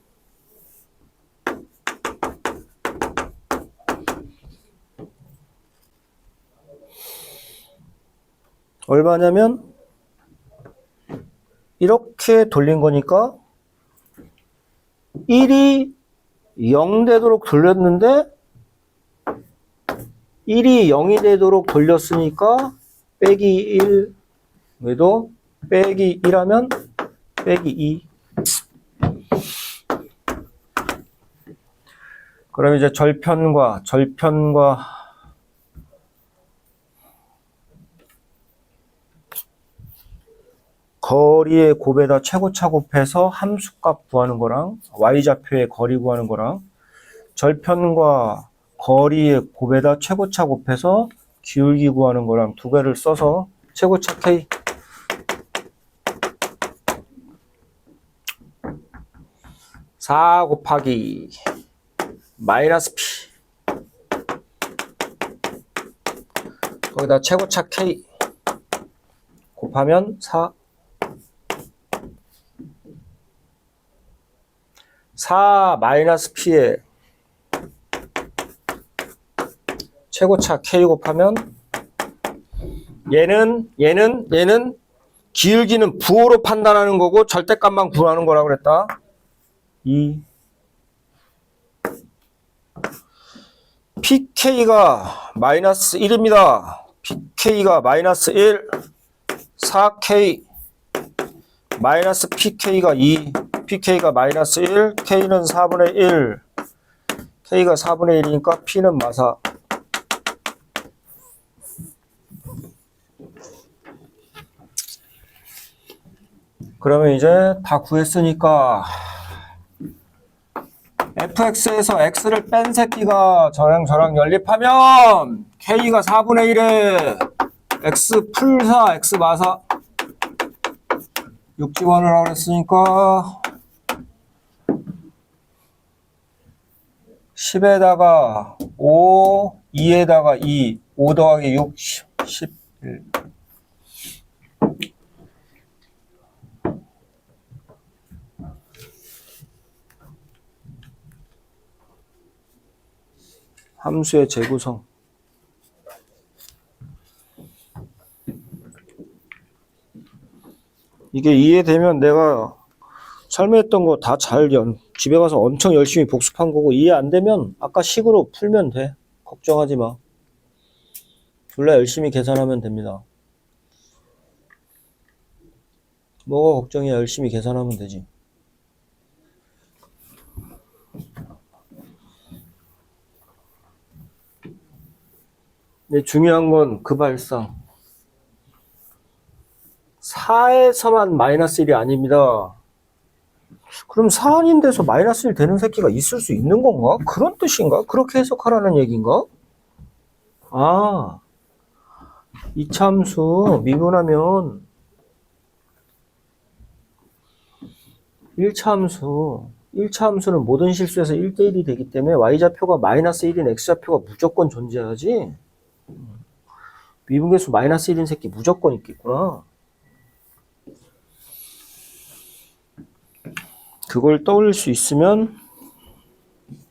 얼마냐면 이렇게 돌린 거니까 1이 0 되도록 돌렸는데 1이 0이 되도록 돌렸으니까 빼기 1 얘도 빼기 1하면 빼기 2. 그럼 이제 절편과 거리의 곱에다 최고차 곱해서 함수값 구하는 거랑 y좌표의 거리 구하는 거랑 절편과 거리의 곱에다 최고차 곱해서 기울기 구하는 거랑 두 개를 써서 최고차 K 4 곱하기 마이너스 P 거기다 최고차 K 곱하면 4. 4 마이너스 P에 최고차 K 곱하면 얘는 기울기는 부호로 판단하는 거고 절대값만 구하는 거라고 그랬다. 2 PK가 마이너스 1입니다. PK가 마이너스 1 4K 마이너스 PK가 2 PK가 마이너스 1 K는 4분의 1 K가 4분의 1이니까 P는 마사. 그러면 이제 다 구했으니까 fx에서 x를 뺀 새끼가 저랑 연립하면 k가 4분의 1에 x 풀 4 x 마사 6 집어넣으라고 그랬으니까 10에다가 5 2에다가 2 5 더하기 6 11 함수의 재구성. 이게 이해되면 내가 설명했던 거 다 집에 가서 엄청 열심히 복습한 거고, 이해 안 되면 아까 식으로 풀면 돼. 걱정하지 마. 졸라 열심히 계산하면 됩니다. 뭐가 걱정이야. 열심히 계산하면 되지. 근데 중요한 건 그 발상. 4에서만 마이너스 1이 아닙니다. 그럼 4인데서 마이너스 1 되는 새끼가 있을 수 있는 건가? 그런 뜻인가? 그렇게 해석하라는 얘기인가? 아, 이차함수 미분하면 1차함수는 모든 실수에서 1대1이 되기 때문에 y좌표가 마이너스 1인 x좌표가 무조건 존재하지. 미분계수 마이너스 1인 새끼 무조건 있겠구나. 그걸 떠올릴 수 있으면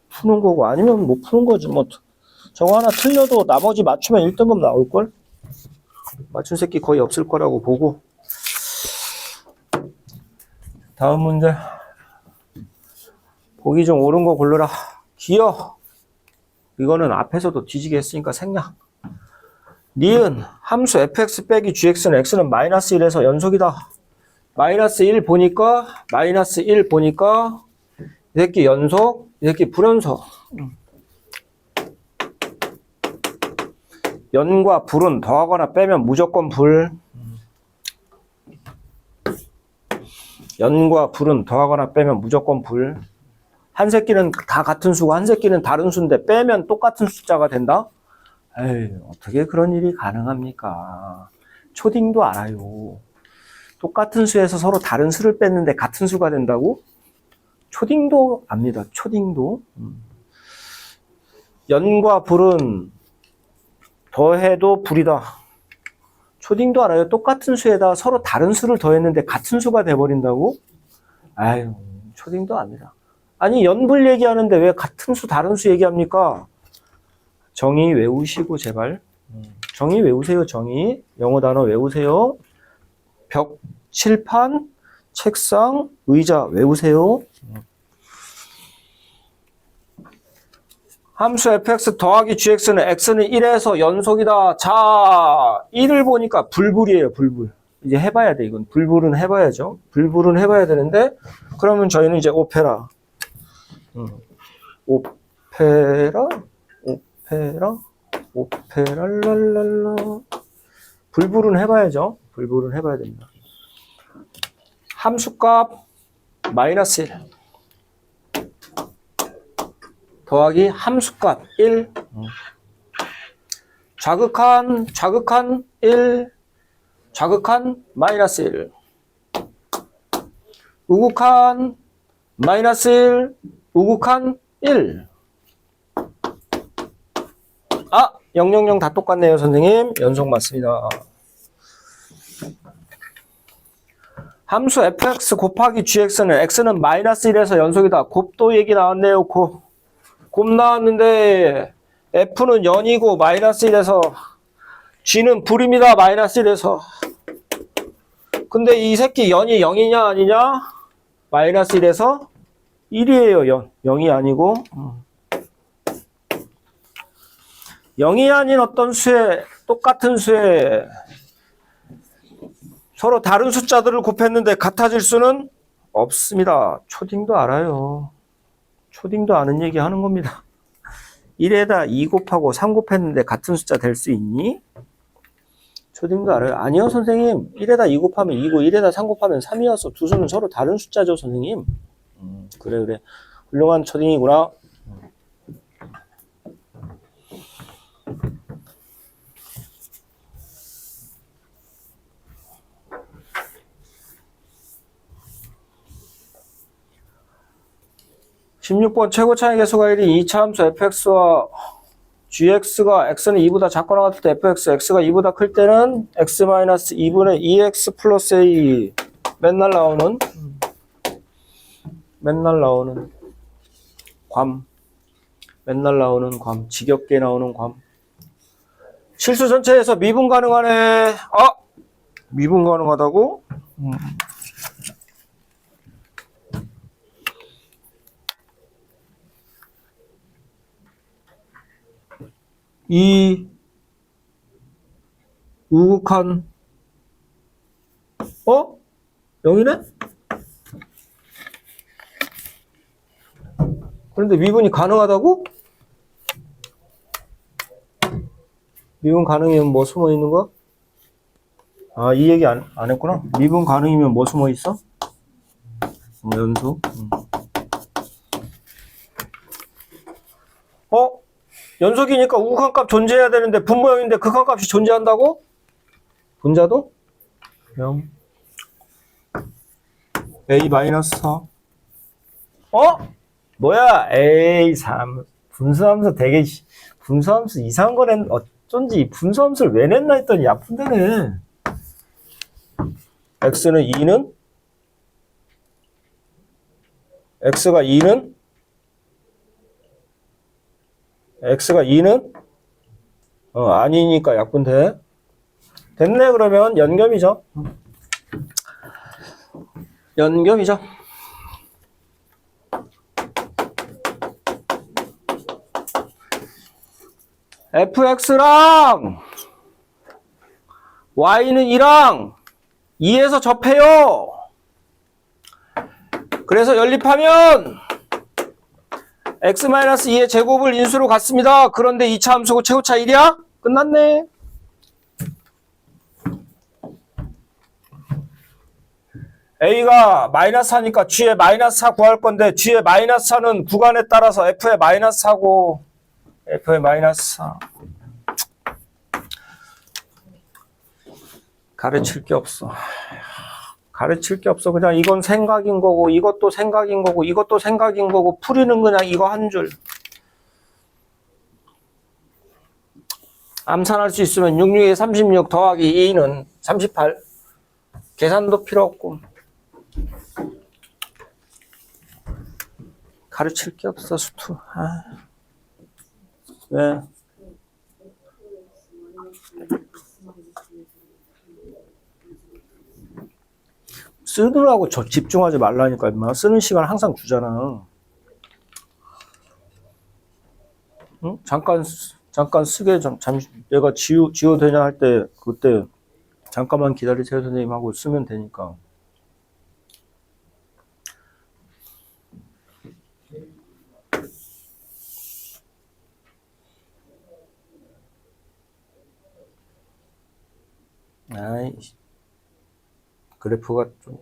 푸는 거고, 아니면 못 푸는 거지. 뭐 저거 하나 틀려도 나머지 맞추면 1등급 나올걸? 맞춘 새끼 거의 없을 거라고 보고. 다음 문제. 보기 좀 옳은 거 고르라. 기어. 이거는 앞에서도 뒤지게 했으니까 생략. 니은 함수 fx 빼기 gx는 x는 마이너스 1에서 연속이다. 마이너스 1 보니까 이 새끼 연속, 이 새끼 불연속. 연과 불은 더하거나 빼면 무조건 불. 연과 불은 더하거나 빼면 무조건 불. 한 새끼는 다 같은 수고 한 새끼는 다른 수인데 빼면 똑같은 숫자가 된다? 에이, 어떻게 그런 일이 가능합니까? 초딩도 알아요. 똑같은 수에서 서로 다른 수를 뺐는데 같은 수가 된다고? 초딩도 압니다. 초딩도. 연과 불은 더해도 불이다. 초딩도 알아요. 똑같은 수에다 서로 다른 수를 더했는데 같은 수가 돼버린다고? 아유, 초딩도 압니다. 아니, 연불 얘기하는데 왜 같은 수 다른 수 얘기합니까? 정의 외우시고 제발. 정의 외우세요. 정의. 영어 단어 외우세요. 벽, 칠판, 책상, 의자 외우세요. 함수 fx 더하기 gx는 x는 1에서 연속이다. 자, 1을 보니까 불불이에요. 불불. 이제 해봐야 돼. 이건 불불은 해봐야죠. 불불은 해봐야 되는데, 그러면 저희는 이제 오페라 랄랄라. 불불은 해봐야죠. 불불은 해봐야 됩니다. 함수값 마이너스 1 더하기 함수값 1 좌극한 1 좌극한 마이너스 1 우극한 마이너스 1 우극한 1 아! 000 다 똑같네요 선생님. 연속 맞습니다. 함수 fx 곱하기 gx는 x는 마이너스 1에서 연속이다. 곱도 얘기 나왔네요. 곱 나왔는데 f는 0이고 마이너스 1에서 g는 불입니다. 마이너스 1에서. 근데 이 새끼 0이 0이냐 아니냐? 마이너스 1에서 1이에요. 0이 아니고 0이 아닌 어떤 수에 똑같은 수에 서로 다른 숫자들을 곱했는데 같아질 수는 없습니다. 초딩도 알아요. 초딩도 아는 얘기 하는 겁니다. 1에다 2 곱하고 3 곱했는데 같은 숫자 될 수 있니? 초딩도 알아요. 아니요 선생님. 1에다 2 곱하면 2고 1에다 3 곱하면 3이어서 두 수는 서로 다른 숫자죠 선생님. 그래. 훌륭한 초딩이구나. (16번) 최고 차이 계수가 1인 2차 함수 fx와 gx가 x는 2보다 작거나 같을 때 fx, x가 2보다 클 때는 x-2분의 2x 플러스 a. 맨날 나오는 괌. 맨날 나오는 괌. 지겹게 나오는 괌. 실수 전체에서 미분 가능하네. 미분 가능하다고? 이 우극한 0이네? 그런데 미분이 가능하다고? 미분 가능이면 뭐 숨어 있는 거야? 이 얘기 안 했구나. 미분 가능이면 뭐 숨어 있어? 연속. 연속이니까 우극한값 존재해야 되는데 분모형인데 극한값이 존재한다고? 분자도? 0. a-4. 뭐야? 에이, 3. 분수함수 되게, 분수함수 이상한 거 냈, 어쩐지 분수함수를 왜 냈나 했더니 아픈데네. x는 2는? x가 2는? x가 2는? 아니니까 약분돼. 됐네, 그러면 연겸이죠. 연겸이죠. fx랑 y는 2랑 2에서 접해요. 그래서 연립하면 x-2의 제곱을 인수로 갖습니다. 그런데 2차 함수고 최고차 1이야? 끝났네. a가 -4니까 g의 -4 구할 건데 g의 -4는 구간에 따라서 f의 -4고 f의 -4 가르칠 게 없어. 그냥 이건 생각인 거고 이것도 생각인 거고 이것도 생각인 거고 풀이는 그냥 이거 한 줄. 암산할 수 있으면 66에 36 더하기 2는 38. 계산도 필요 없고. 가르칠 게 없어 수투. 왜? 쓰느라고 집중하지 말라니까 임마. 쓰는 시간 항상 주잖아. 응? 잠깐 쓰게 잠시 내가 지워 되냐 할 때 그때 잠깐만 기다리세요 선생님 하고 쓰면 되니까. 아이 그래프가 좀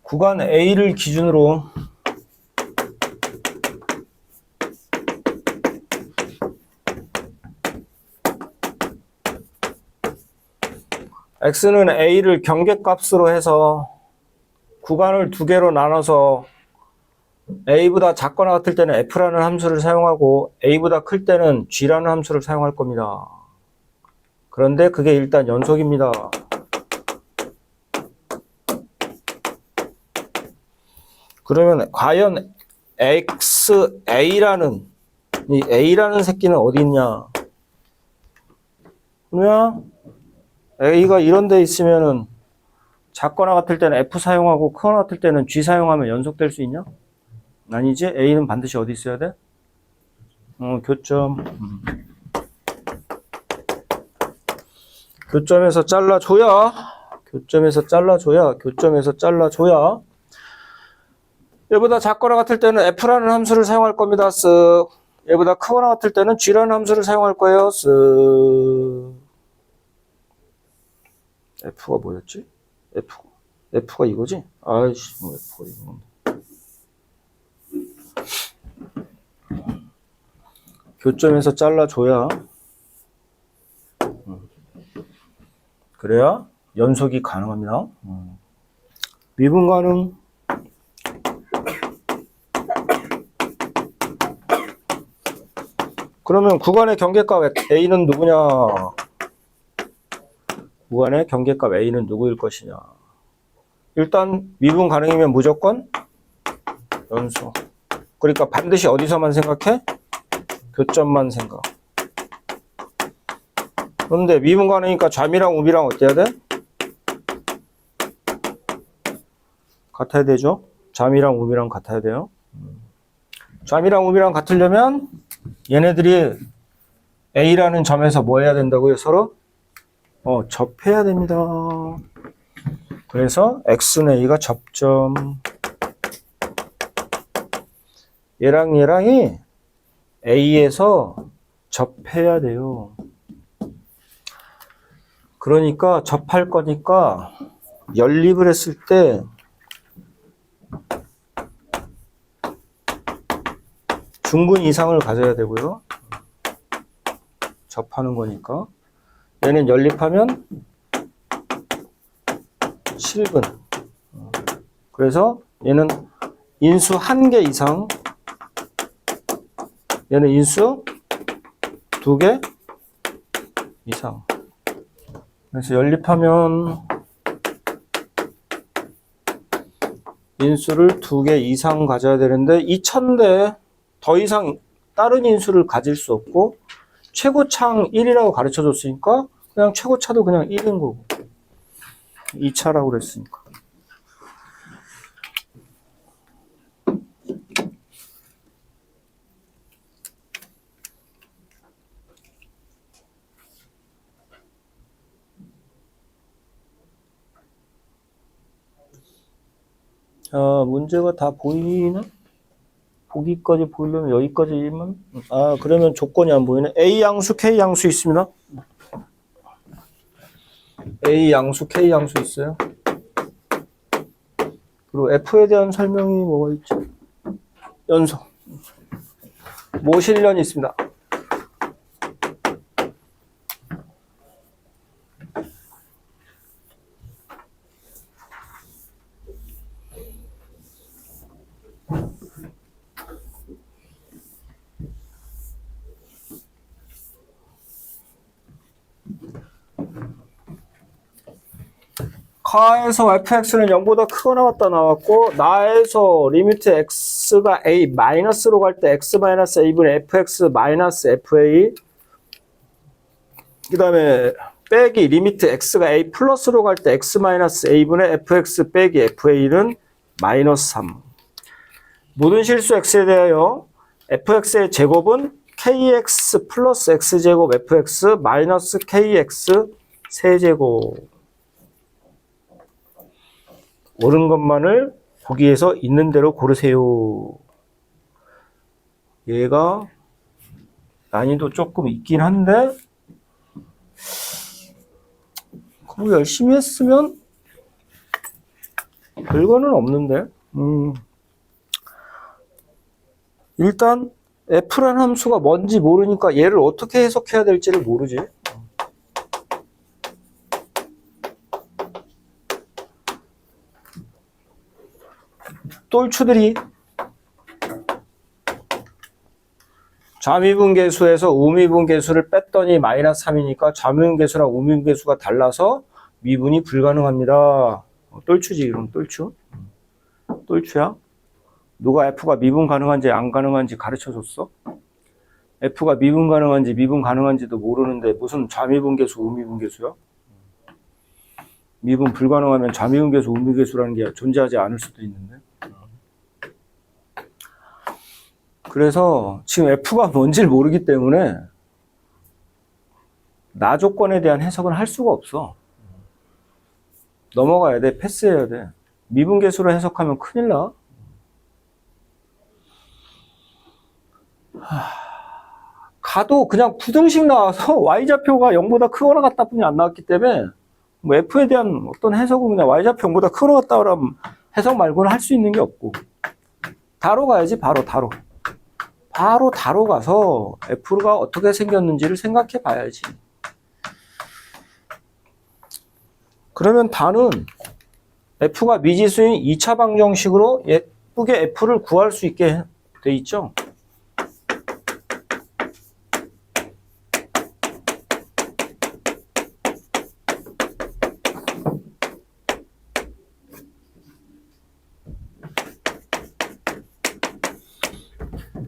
구간 A를 기준으로 x는 a를 경계값으로 해서 구간을 두 개로 나눠서 a보다 작거나 같을 때는 f라는 함수를 사용하고 a보다 클 때는 g라는 함수를 사용할 겁니다. 그런데 그게 일단 연속입니다. 그러면 과연 xa라는 이 a라는 새끼는 어디 있냐? 그러면 a가 이런 데 있으면은 작거나 같을 때는 f 사용하고 크거나 같을 때는 g 사용하면 연속될 수 있냐? 아니지. a는 반드시 어디 있어야 돼? 교점. 교점에서 잘라줘야 얘보다 작거나 같을 때는 f라는 함수를 사용할 겁니다. 쓱. 얘보다 크거나 같을 때는 g라는 함수를 사용할 거예요. 쓱. f가 뭐였지? f가 이거지? 아이씨, 뭐 f가 이거. 교점에서 잘라줘야 그래야 연속이 가능합니다. 미분 가능. 그러면 구간의 경계값 a는 누구냐? 구간의 경계값 a는 누구일 것이냐? 일단 미분 가능이면 무조건 연속. 그러니까 반드시 어디서만 생각해? 교점만 생각. 그런데 미분 가능이니까 좌미랑 우미랑 어때야 돼? 같아야 되죠? 좌미랑 우미랑 같아야 돼요. 좌미랑 우미랑 같으려면 얘네들이 A라는 점에서 뭐 해야 된다고요? 서로? 접해야 됩니다. 그래서 X는 A가 접점. 얘랑 얘랑이 A에서 접해야 돼요. 그러니까 접할 거니까 연립을 했을 때 중근 이상을 가져야 되고요. 접하는 거니까. 얘는 연립하면 7근. 그래서 얘는 인수 1개 이상, 얘는 인수 2개 이상. 그래서 연립하면 인수를 2개 이상 가져야 되는데 2000대 더 이상 다른 인수를 가질 수 없고 최고차항 1이라고 가르쳐 줬으니까 그냥 최고차도 그냥 1인 거고 2차라고 그랬으니까. 자, 문제가 다 보이나? 보기까지 보이려면 여기까지만? 그러면 조건이 안 보이네. A 양수, K 양수 있습니다. A 양수, K 양수 있어요. 그리고 F에 대한 설명이 뭐가 있죠? 연속. 모실련이 있습니다. 카에서 fx는 0보다 크거나 같다 나왔고 나에서 리미트 x가 a 마이너스로 갈 때 x 마이너스 a분의 fx 마이너스 fa 그 다음에 빼기 리미트 x가 a 플러스로 갈 때 x 마이너스 a분의 fx 빼기 fa는 마이너스 3. 모든 실수 x에 대하여 fx의 제곱은 kx 플러스 x제곱 fx 마이너스 kx 세제곱. 옳은 것만을 보기에서 있는 대로 고르세요. 얘가 난이도 조금 있긴 한데 그거 열심히 했으면 별거는 없는데 일단 f라는 함수가 뭔지 모르니까 얘를 어떻게 해석해야 될지를 모르지. 똘추들이 좌미분계수에서 우미분계수를 뺐더니 마이너스 3이니까 좌미분계수랑 우미분계수가 달라서 미분이 불가능합니다. 똘추지, 그럼 똘추. 똘추야? 누가 F가 미분 가능한지 안 가능한지 가르쳐줬어? F가 미분 가능한지 미분 가능한지도 모르는데 무슨 좌미분계수, 우미분계수야? 미분 불가능하면 좌미분계수, 우미분계수라는 게 존재하지 않을 수도 있는데. 그래서 지금 F가 뭔지를 모르기 때문에 나 조건에 대한 해석은 할 수가 없어. 넘어가야 돼. 패스해야 돼. 미분계수로 해석하면 큰일 나. 가도 그냥 부등식 나와서 y좌표가 0보다 크거나 같다 뿐이 안 나왔기 때문에 뭐 F에 대한 어떤 해석은 그냥 y좌표 0보다 크거나 같다 그러면 해석 말고는 할 수 있는 게 없고. 다로 가야지. 바로 다로. 바로 다로 가서 F가 어떻게 생겼는지를 생각해 봐야지. 그러면 다는 F가 미지수인 2차 방정식으로 예쁘게 F를 구할 수 있게 돼 있죠.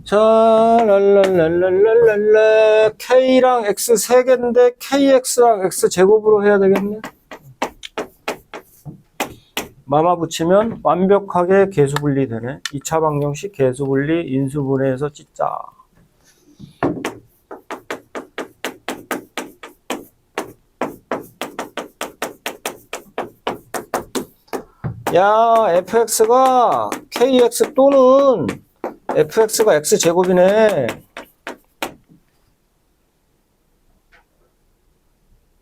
자, 랄랄랄랄랄랄라 K랑 X 3개인데 KX랑 X 제곱으로 해야 되겠네. 마마 붙이면 완벽하게 계수분리 되네. 2차 방정식 계수분리 인수분해해서 찢자. 야, fx가 kx 또는 fx가 x제곱이네.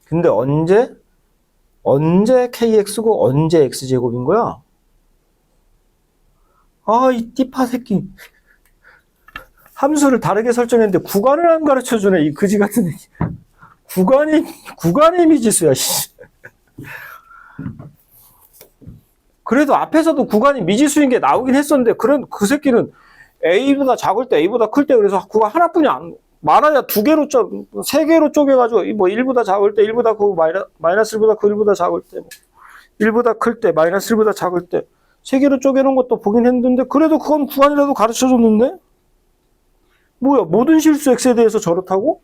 근데 언제 kx고 언제 x제곱인 거야? 아, 이 띠파 새끼. 함수를 다르게 설정했는데 구간을 안 가르쳐주네, 이 그지 같은 새끼. 구간이 미지수야, 씨. 그래도 앞에서도 구간이 미지수인 게 나오긴 했었는데, 그 새끼는 A보다 작을 때, A보다 클 때, 그래서 구간 하나뿐이 많아야 세 개로 쪼개가지고, 뭐 1보다 작을 때, 1보다 크고, 마이너스 1보다 크고, 1보다 작을 때, 뭐 1보다 클 때, 마이너스 1보다 작을 때, 세 개로 쪼개놓은 것도 보긴 했는데, 그래도 그건 구간이라도 가르쳐줬는데? 뭐야, 모든 실수 X에 대해서 저렇다고?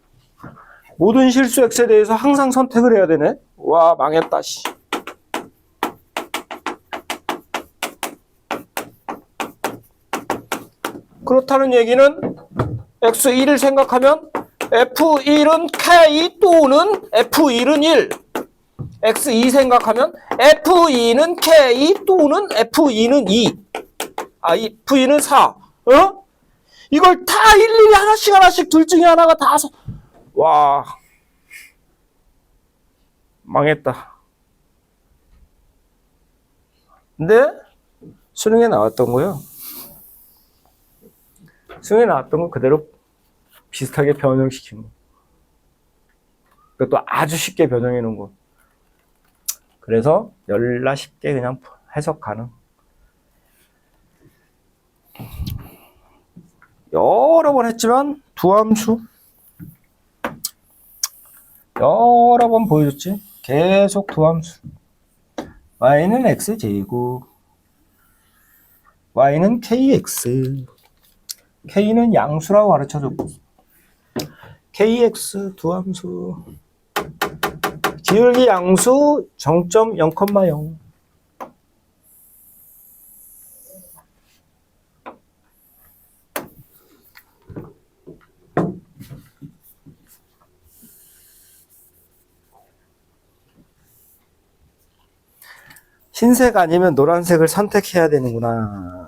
모든 실수 X에 대해서 항상 선택을 해야 되네? 와, 망했다, 씨. 그렇다는 얘기는 X1을 생각하면 F1은 K 또는 F1은 1. X2 생각하면 F2는 K 또는 F2는 2. F2는 4. 어? 이걸 다 일일이 하나씩 둘 중에 하나가 다 와. 망했다. 근데 수능에 나왔던 거요. 수능에 나왔던 거 그대로 비슷하게 변형시킨 거. 그것도 아주 쉽게 변형해 놓은 거. 그래서 열나 쉽게 그냥 해석 가능. 여러 번 했지만 두함수 여러 번 보여줬지. 계속 두함수. y는 x제곱, y는 kx, k는 양수라고 가르쳐줬고, kx 두함수, 기울기 양수 0.0,0. 흰색 아니면 노란색을 선택해야 되는구나.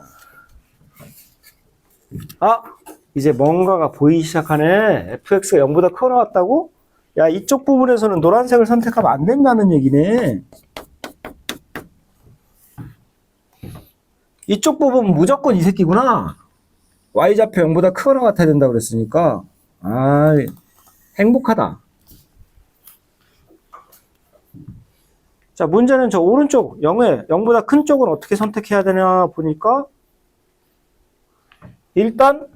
이제 뭔가가 보이기 시작하네. fx가 0보다 커 나왔다고? 야, 이쪽 부분에서는 노란색을 선택하면 안 된다는 얘기네. 이쪽 부분 무조건 이 새끼구나. y좌표 0보다 크거나 같아야 된다고 그랬으니까. 행복하다. 자, 문제는 저 오른쪽 0보다 큰 쪽은 어떻게 선택해야 되냐 보니까 일단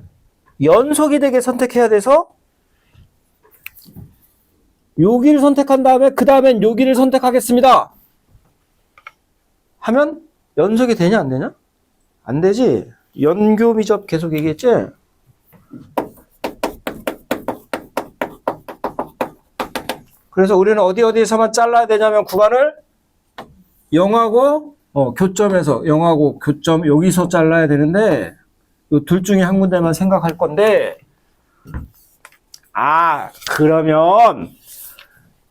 연속이 되게 선택해야 돼서 여기를 선택한 다음에 그 다음엔 여기를 선택하겠습니다 하면 연속이 되냐 안 되냐? 안 되지. 연교 미접 계속 얘기했지? 그래서 우리는 어디에서만 잘라야 되냐면 구간을 0하고 교점에서 0하고 교점 여기서 잘라야 되는데 이 둘 중에 한 군데만 생각할 건데 그러면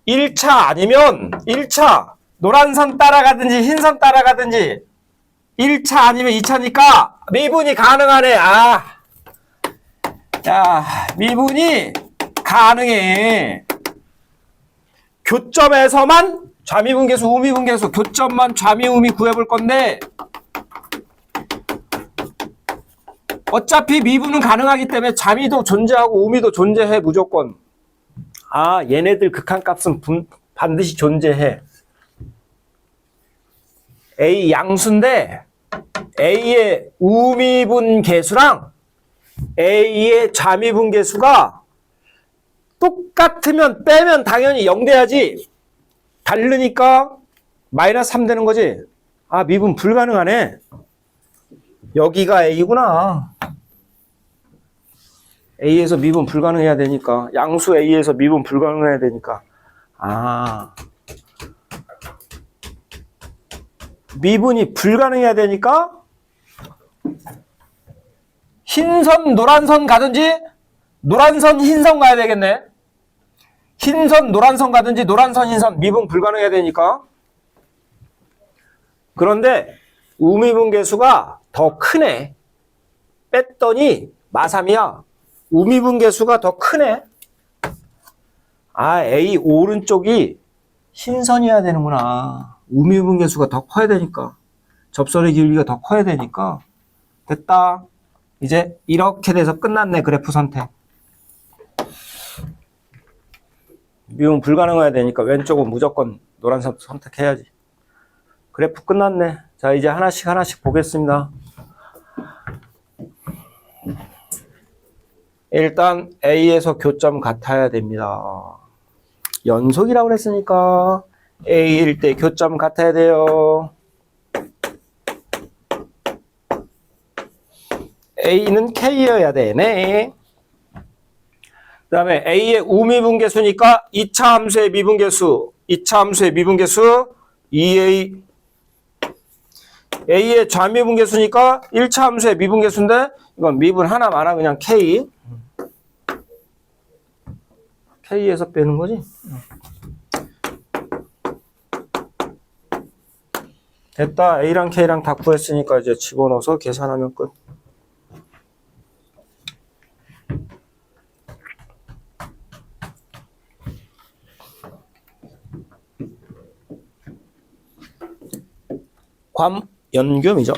1차 아니면 1차 노란 선 따라가든지 흰 선 따라가든지 1차 아니면 2차니까 미분이 가능하네. 미분이 가능해. 교점에서만 좌미분계수, 우미분계수, 교점만 좌미, 우미 구해볼 건데 어차피 미분은 가능하기 때문에 좌미도 존재하고 우미도 존재해 무조건. 얘네들 극한값은 반드시 존재해. A 양수인데 A의 우미분계수랑 A의 좌미분계수가 똑같으면 빼면 당연히 0 돼야지. 다르니까 마이너스 3 되는 거지. 미분 불가능하네. 여기가 A구나. A에서 미분 불가능해야 되니까. 양수 A에서 미분 불가능해야 되니까. 미분이 불가능해야 되니까 흰선, 노란선 가든지 노란선, 흰선 가야 되겠네. 흰선, 노란선 가든지 노란선, 흰선 미분 불가능해야 되니까. 그런데 우미분계수가 더 크네. 뺐더니 마삼이야. 우미분계수가 더 크네. A 오른쪽이 흰선이어야 되는구나. 우미분계수가 더 커야 되니까. 접선의 길이가 더 커야 되니까. 됐다. 이제 이렇게 돼서 끝났네. 그래프 선택. 미분 불가능해야 되니까 왼쪽은 무조건 노란색 선택해야지. 그래프 끝났네. 자, 이제 하나씩 보겠습니다. 일단 A에서 교점 같아야 됩니다. 연속이라고 그랬으니까 A일 때 교점 같아야 돼요. A는 K여야 되네. 그 다음에 A의 우미분계수니까 2차 함수의 미분계수, 2차 함수의 미분계수 2A. A의 좌미분계수니까 1차 함수의 미분계수인데 이건 미분 하나 많아. 그냥 K. K에서 빼는 거지. 됐다. A랑 K랑 다 구했으니까 이제 집어넣어서 계산하면 끝. 괌 연교미죠.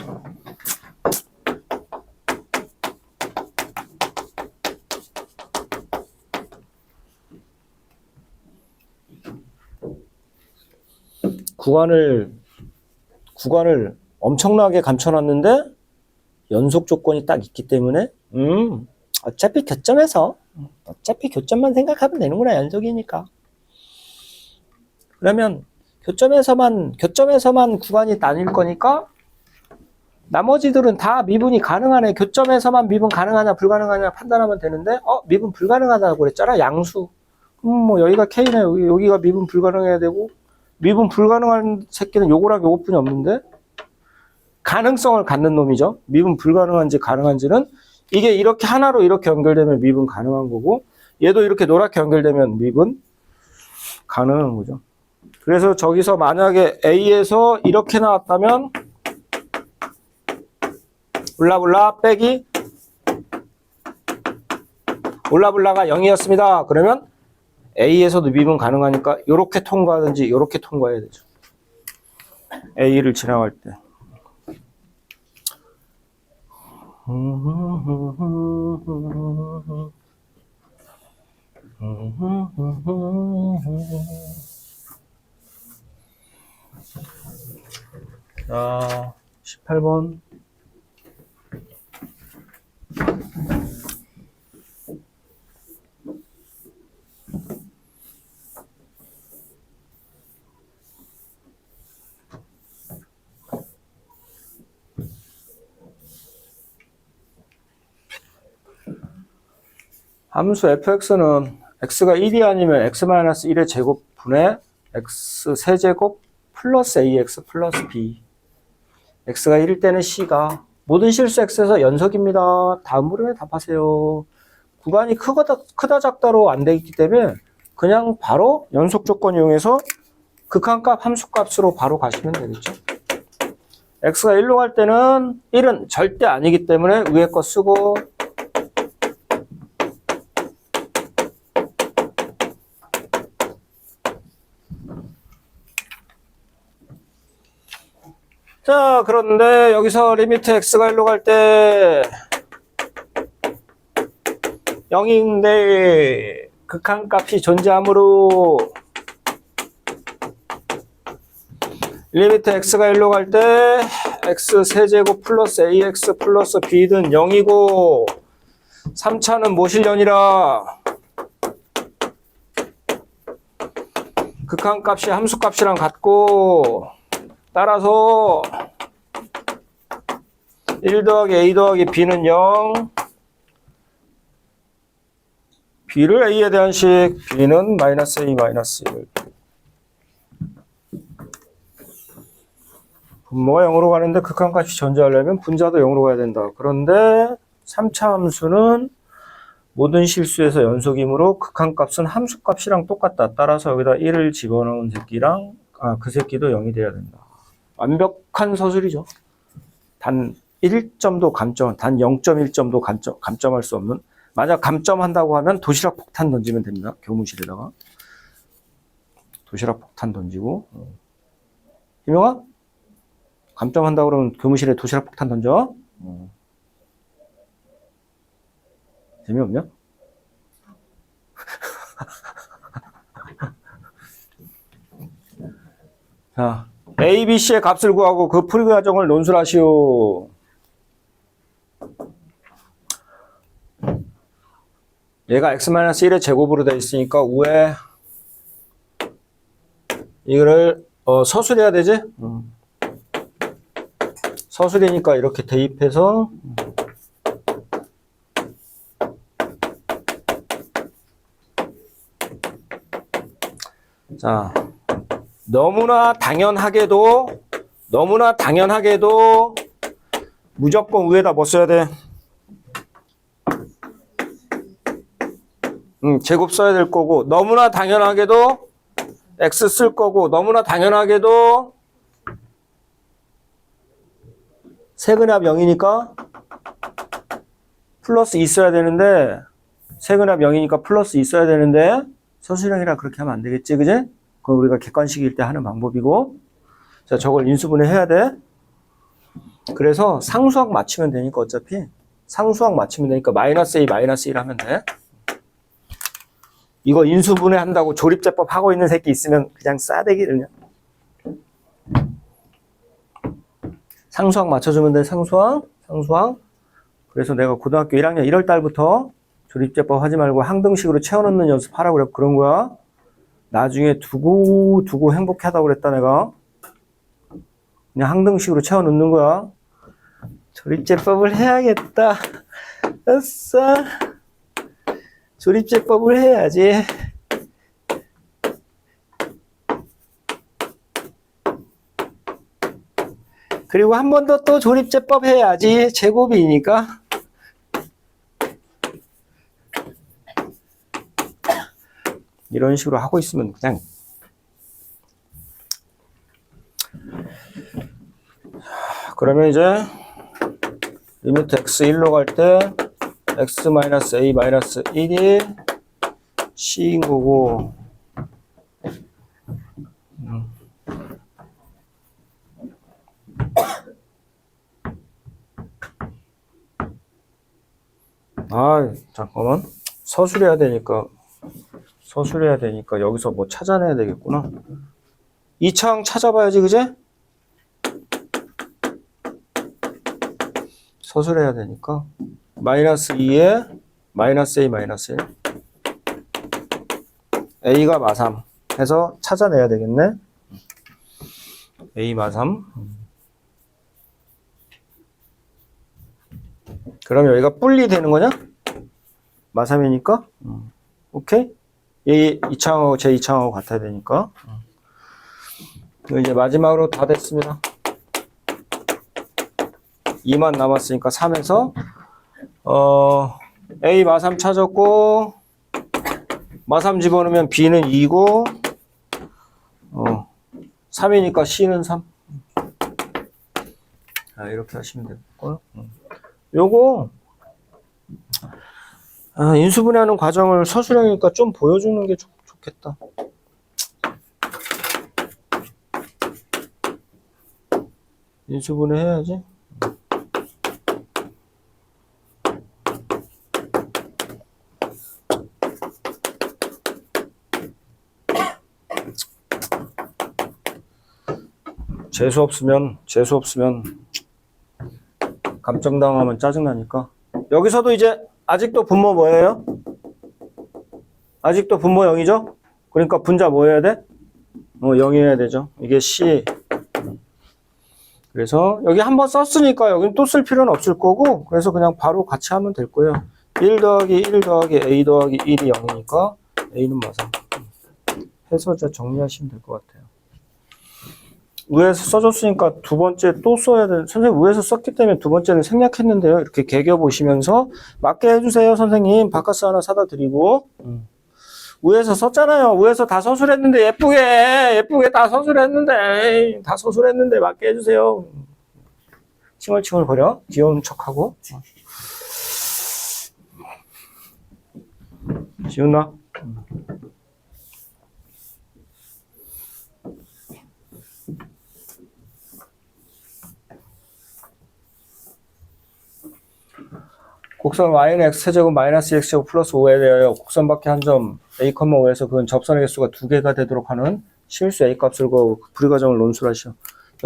구간을 엄청나게 감춰놨는데 연속 조건이 딱 있기 때문에 어차피 교점만 생각하면 되는구나. 연속이니까. 그러면 교점에서만 구간이 나뉠 거니까 나머지들은 다 미분이 가능하네. 교점에서만 미분 가능하냐 불가능하냐 판단하면 되는데 미분 불가능하다고 그랬잖아. 양수. 뭐 여기가 K네. 여기가 미분 불가능해야 되고 미분 불가능한 새끼는 요거랑 요것뿐이 없는데 가능성을 갖는 놈이죠. 미분 불가능한지 가능한지는 이게 이렇게 하나로 이렇게 연결되면 미분 가능한 거고 얘도 이렇게 노랗게 연결되면 미분 가능한 거죠. 그래서 저기서 만약에 A에서 이렇게 나왔다면 블라블라 빼기 블라블라가 0이었습니다. 그러면 A에서도 미분 가능하니까 이렇게 통과하든지 이렇게 통과해야 되죠. A를 지나갈 때. 자, 18번. 함수 fx는 x가 1이 아니면 x-1의 제곱분의 x 세제곱 플러스 ax 플러스 b. x가 1일 때는 c가 모든 실수 x에서 연속입니다. 다음 물음에 답하세요. 구간이 크다 작다로 안 돼 있기 때문에 그냥 바로 연속 조건 이용해서 극한값 함수값으로 바로 가시면 되겠죠. x가 1로 갈 때는 1은 절대 아니기 때문에 위에 거 쓰고, 자, 그런데 여기서 리미트 x가 1로 갈 때 0인데 극한값이 존재하므로 리미트 x가 1로 갈 때 x 세제곱 플러스 ax 플러스 b는 0이고 3차는 모실련이라 극한값이 함수값이랑 같고, 따라서 1 더하기 a 더하기 b는 0, b를 a에 대한 식, b는 마이너스 a 마이너스 1. 분모가 0으로 가는데 극한값이 존재하려면 분자도 0으로 가야 된다. 그런데 3차 함수는 모든 실수에서 연속이므로 극한값은 함수값이랑 똑같다. 따라서 여기다 1을 집어넣은 새끼랑 그 새끼도 0이 돼야 된다. 완벽한 서술이죠. 단 1점도 감점, 단 0.1점도 감점할 수 없는. 만약 감점한다고 하면 도시락 폭탄 던지면 됩니다. 교무실에다가 도시락 폭탄 던지고. 희명아? 감점한다고 그러면 교무실에 도시락 폭탄 던져? 재미없냐? 자, A, B, C의 값을 구하고 그 풀이 과정을 논술하시오. 얘가 x-1의 제곱으로 되어 있으니까 우에 이거를 서술해야 되지? 서술이니까 이렇게 대입해서 자, 너무나 당연하게도 무조건 위에다 뭐 써야 돼? 제곱 써야 될 거고, 너무나 당연하게도 x 쓸 거고, 너무나 당연하게도 세근합 0이니까 플러스 있어야 되는데, 세근합 0이니까 플러스 있어야 되는데 서술형이라 그렇게 하면 안 되겠지, 그지? 그건 우리가 객관식일 때 하는 방법이고, 자, 저걸 인수분해 해야 돼. 그래서 상수항 맞추면 되니까, 어차피 상수항 맞추면 되니까 마이너스 A 마이너스 1 하면 돼. 이거 인수분해 한다고 조립제법 하고 있는 새끼 있으면 그냥 싸대기를 그냥. 상수항 맞춰주면 돼. 상수항. 그래서 내가 고등학교 1학년 1월 달부터 조립제법 하지 말고 항등식으로 채워넣는 연습하라고 그래. 그런 거야. 나중에 두고 행복하다고 그랬다, 내가. 그냥 항등식으로 채워넣는 거야. 조립제법을 해야겠다. 아싸. 조립제법을 해야지. 그리고 한 번 더 또 조립제법 해야지. 제곱이니까. 이런 식으로 하고 있으면 그냥. 그러면 이제 리미트 x 1로 갈 때 x-a-1이 c인 거고, 잠깐만. 서술해야 되니까 여기서 뭐 찾아내야 되겠구나. 2차항 찾아봐야지, 그제? 서술해야 되니까 마이너스 2에 마이너스 a 마이너스 1, a가 마3 해서 찾아내야 되겠네. a 마3. 그럼 여기가 분리되는 거냐? 마3이니까 오케이? 이 이차항하고 제 이차항하고 같아야 되니까. 이제 마지막으로 다 됐습니다. 2만 남았으니까 3에서 A 마3 찾았고 마3 집어넣으면 B는 2고 3이니까 C는 3. 이렇게 하시면 되고요. 요거 인수분해하는 과정을 서술형이니까 좀 보여주는 게 좋겠다. 인수분해 해야지. 재수 없으면 감정당하면 짜증나니까. 여기서도 이제 아직도 분모 뭐예요? 아직도 분모 0이죠? 그러니까 분자 뭐 해야 돼? 0이어야 되죠. 이게 C. 그래서 여기 한번 썼으니까 여기는 또 쓸 필요는 없을 거고, 그래서 그냥 바로 같이 하면 될 거예요. 1 더하기 1 더하기 A 더하기 1이 0이니까 A는 맞아. 해서 이제 정리하시면 될 것 같아요. 위에서 써줬으니까 두 번째 또 써야 돼. 선생님 위에서 썼기 때문에 두 번째는 생략했는데요. 이렇게 개겨 보시면서 맞게 해주세요. 선생님 바카스 하나 사다 드리고. 위에서 썼잖아요. 위에서 다 서술했는데 예쁘게 다 서술했는데 맞게 해주세요. 칭얼칭얼거려. 귀여운 척하고. 지훈아. 곡선 y는 x제곱 마이너스 x제곱 플러스 5에 대하여 곡선 밖에 한 점 a, 5에서 그건 접선의 개수가 2개가 되도록 하는 실수 a 값을 구하고 풀이과정을 논술하시오.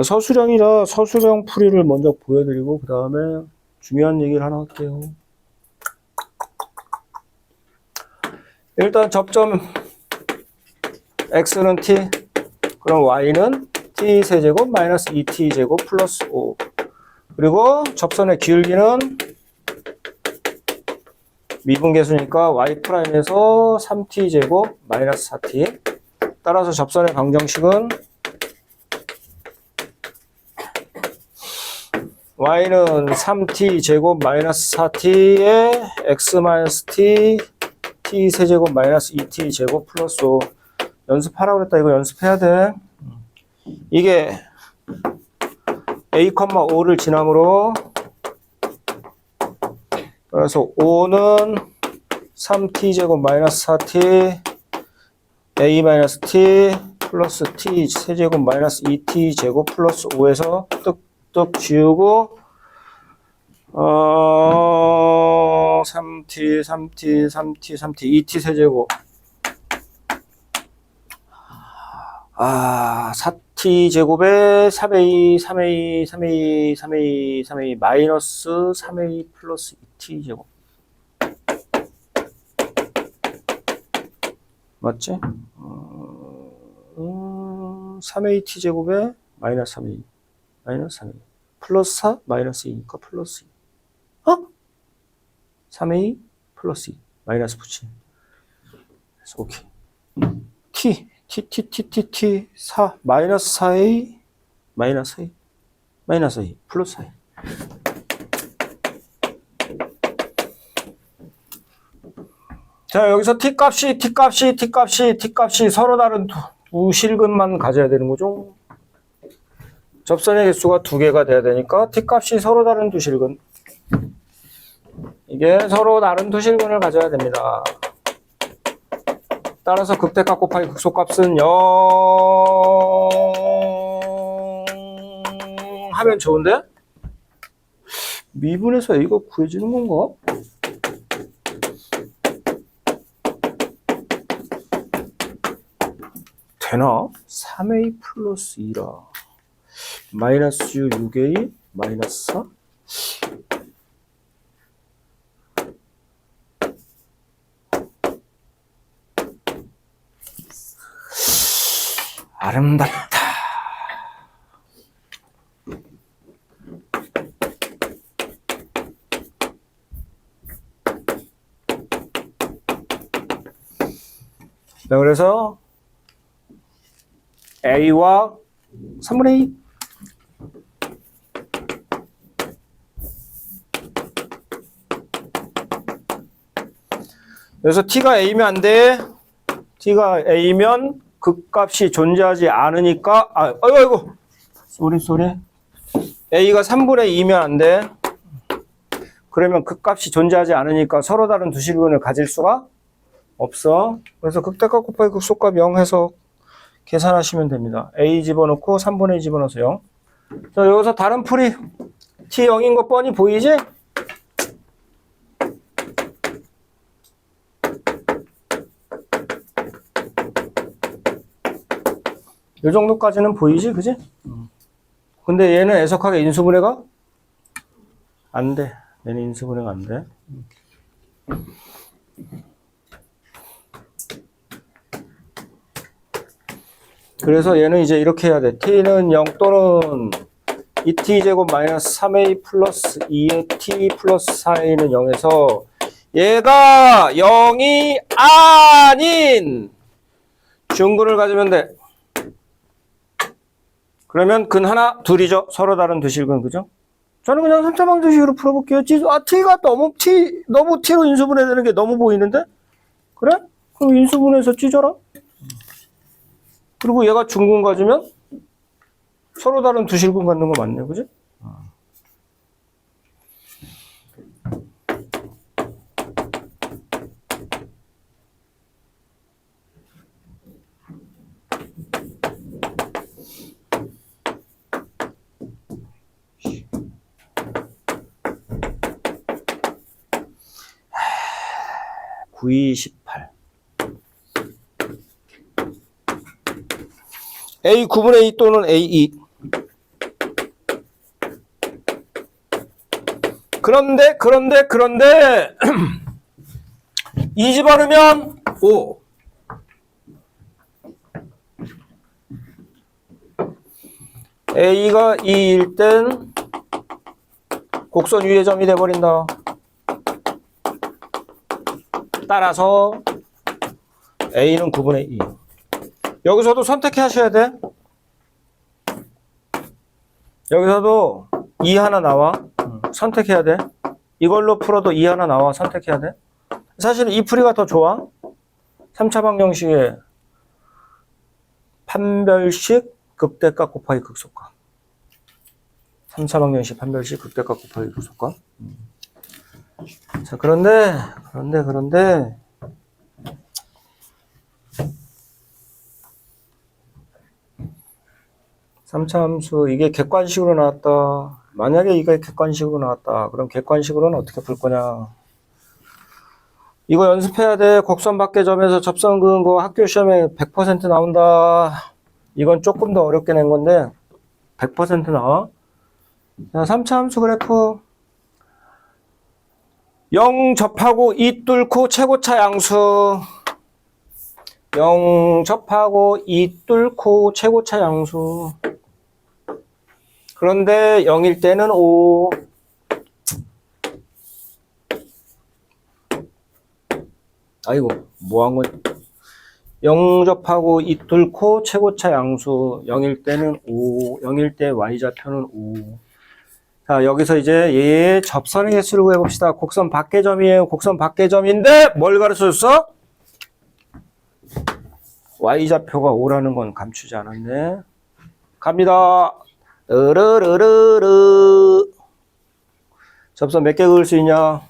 서술형이라 서술형 풀이를 먼저 보여드리고 그 다음에 중요한 얘기를 하나 할게요. 일단 접점 x는 t, 그럼 y는 t 세제곱 마이너스 2t 제곱 플러스 5. 그리고 접선의 기울기는 미분계수니까 y'에서 3t 제곱 마이너스 4t. 따라서 접선의 방정식은 y는 3t 제곱 마이너스 4t에 x 마이너스 t t 세제곱 마이너스 2t 제곱 플러스 5. 연습하라고 그랬다. 이거 연습해야 돼. 이게 a, 5를 지나므로 그래서 5는 3t 제곱 마이너스 4t a 마이너스 t 플러스 t 세제곱 마이너스 2t 제곱 플러스 5에서 뚝뚝 지우고 3t 2t 세제곱 4t 제곱에 3a 마이너스 3a 플러스 2t 제곱. 맞지? 3at 제곱에 마이너스 3a 플러스 4 마이너스 2니까 플러스 2. 3a 플러스 2 마이너스 붙이. 그래서 오케이. t 4 마이너스 4a 마이너스 2 플러스 4a. 자, 여기서 t값이 서로 다른 두 실근만 가져야 되는 거죠. 접선의 개수가 2개가 돼야 되니까 t값이 서로 다른 두 실근. 이게 서로 다른 두 실근을 가져야 됩니다. 따라서 극대값 곱하기 극소값은 0 하면 좋은데? 미분에서 A가 구해지는 건가? 되나? 3A 플러스 2라 마이너스 U 6A 마이너스 4? 아름답다. 자, 그래서 A와 3분의 2. 그래서 T가 A면 안 돼. T가 A면 극값이 존재하지 않으니까, 아이고. 쏘리. A가 3분의 2면 안 돼. 그러면 극값이 존재하지 않으니까 서로 다른 두 실근을 가질 수가 없어. 그래서 극대값 곱하기 극소값 0 해서 계산하시면 됩니다. A 집어넣고 3분의 2 집어넣어서 0. 자, 여기서 다른 풀이 T 0인 거 뻔히 보이지? 이 정도까지는 보이지, 그지? 근데 얘는 애석하게 인수분해가 안 돼. 얘는 인수분해가 안 돼. 그래서 얘는 이제 이렇게 해야 돼. t는 0 또는 2t제곱 마이너스 3a 플러스 2의 t 플러스 4a는 0에서 얘가 0이 아닌 중근을 가지면 돼. 그러면 근 하나, 둘이죠. 서로 다른 두 실근, 그죠? 저는 그냥 3차 방정식으로 풀어볼게요. t가 너무 t로 인수분해되는 게 너무 보이는데? 그래? 그럼 인수분해해서 찢어라. 그리고 얘가 중근 가지면 서로 다른 두 실근 갖는 거 맞네, 그지? (928) A 9분의 2 또는 A 2. 그런데 2 집어넣으면 5. A가 2일 땐 곡선 위의 점이 돼버린다. 따라서 A는 9분의 2. 여기서도 선택하셔야 돼. 여기서도 2 하나 나와. 선택해야 돼. 이걸로 풀어도 2 하나 나와. 선택해야 돼. 사실은 이 풀이가 더 좋아. 3차 방정식의 판별식 극대값 곱하기 극소값. 3차 방정식 판별식 극대값 곱하기 극소값. 자, 그런데 3차 함수 이게 객관식으로 나왔다. 만약에 이게 객관식으로 나왔다. 그럼 객관식으로는 어떻게 풀 거냐? 이거 연습해야 돼. 곡선 밖의 점에서 접선 그은 거 학교 시험에 100% 나온다. 이건 조금 더 어렵게 낸 건데 100% 나와. 자, 3차 함수 그래프 0 접하고 2 뚫고 최고차 양수. 0 접하고 2 뚫고 최고차 양수. 그런데 0일 때는 5. 아이고, 뭐 한 거지? 0 접하고 2 뚫고 최고차 양수. 0일 때는 5. 0일 때 y좌표는 5. 자, 여기서 이제 얘의 접선의 개수를 구해봅시다. 곡선 밖의 점이에요. 곡선 밖의 점인데 뭘 가르쳐줬어? y좌표가 5라는 건 감추지 않았네. 갑니다. 으르르르르. 접선 몇 개 그을 수 있냐?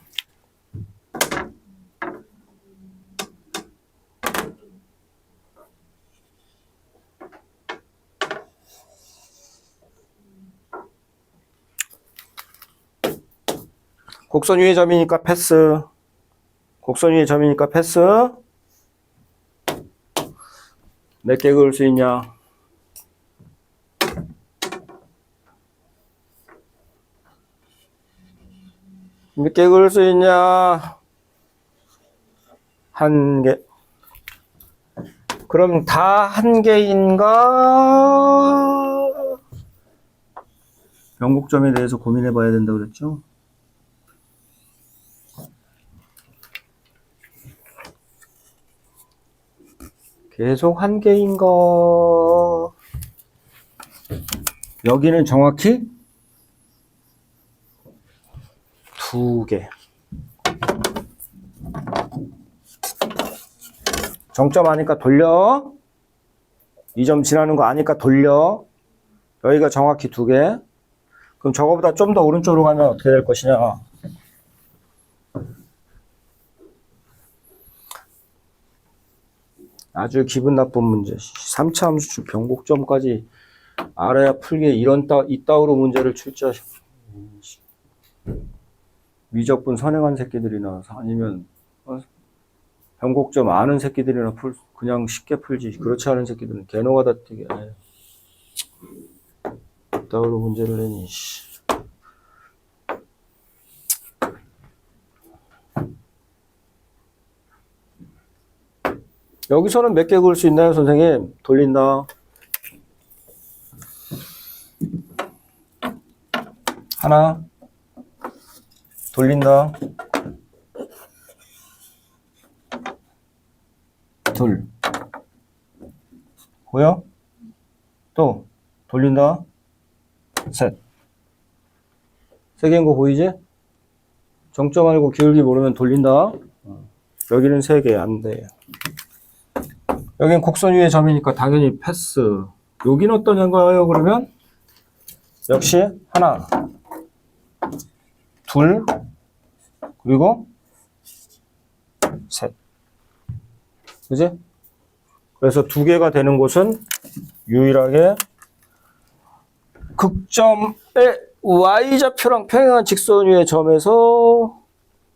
곡선 위의 점이니까 패스. 곡선 위의 점이니까 패스. 몇 개 그을 수 있냐? 몇 개 그을 수 있냐? 1개. 그럼 다 1개인가? 변곡점에 대해서 고민해 봐야 된다고 그랬죠? 계속 한 개인가? 여기는 정확히 두 개. 정점 아니까 돌려. 2점 지나는 거 아니까 돌려. 여기가 정확히 두 개. 그럼 저거보다 좀 더 오른쪽으로 가면 어떻게 될 것이냐? 아주 기분 나쁜 문제. 3차 함수 변곡점까지 알아야 풀게 이따위로 문제를 출제하셔. 미적분 선행한 새끼들이 나와서 아니면 변곡점 아는 새끼들이나 그냥 쉽게 풀지. 그렇지 않은 새끼들은 개노가 다 되게 이따위로 문제를 내니. 여기서는 몇 개 그을 수 있나요, 선생님? 돌린다. 하나. 돌린다. 둘. 보여? 또 돌린다. 셋. 세 개인 거 보이지? 정점 알고 기울기 모르면 돌린다. 여기는 세 개 안 돼. 여긴 곡선 위의 점이니까 당연히 패스. 여기는 어떠냐고요? 그러면 역시 하나, 둘, 그리고 셋. 그지? 그래서 두 개가 되는 곳은 유일하게 극점의 y좌표랑 평행한 직선 위의 점에서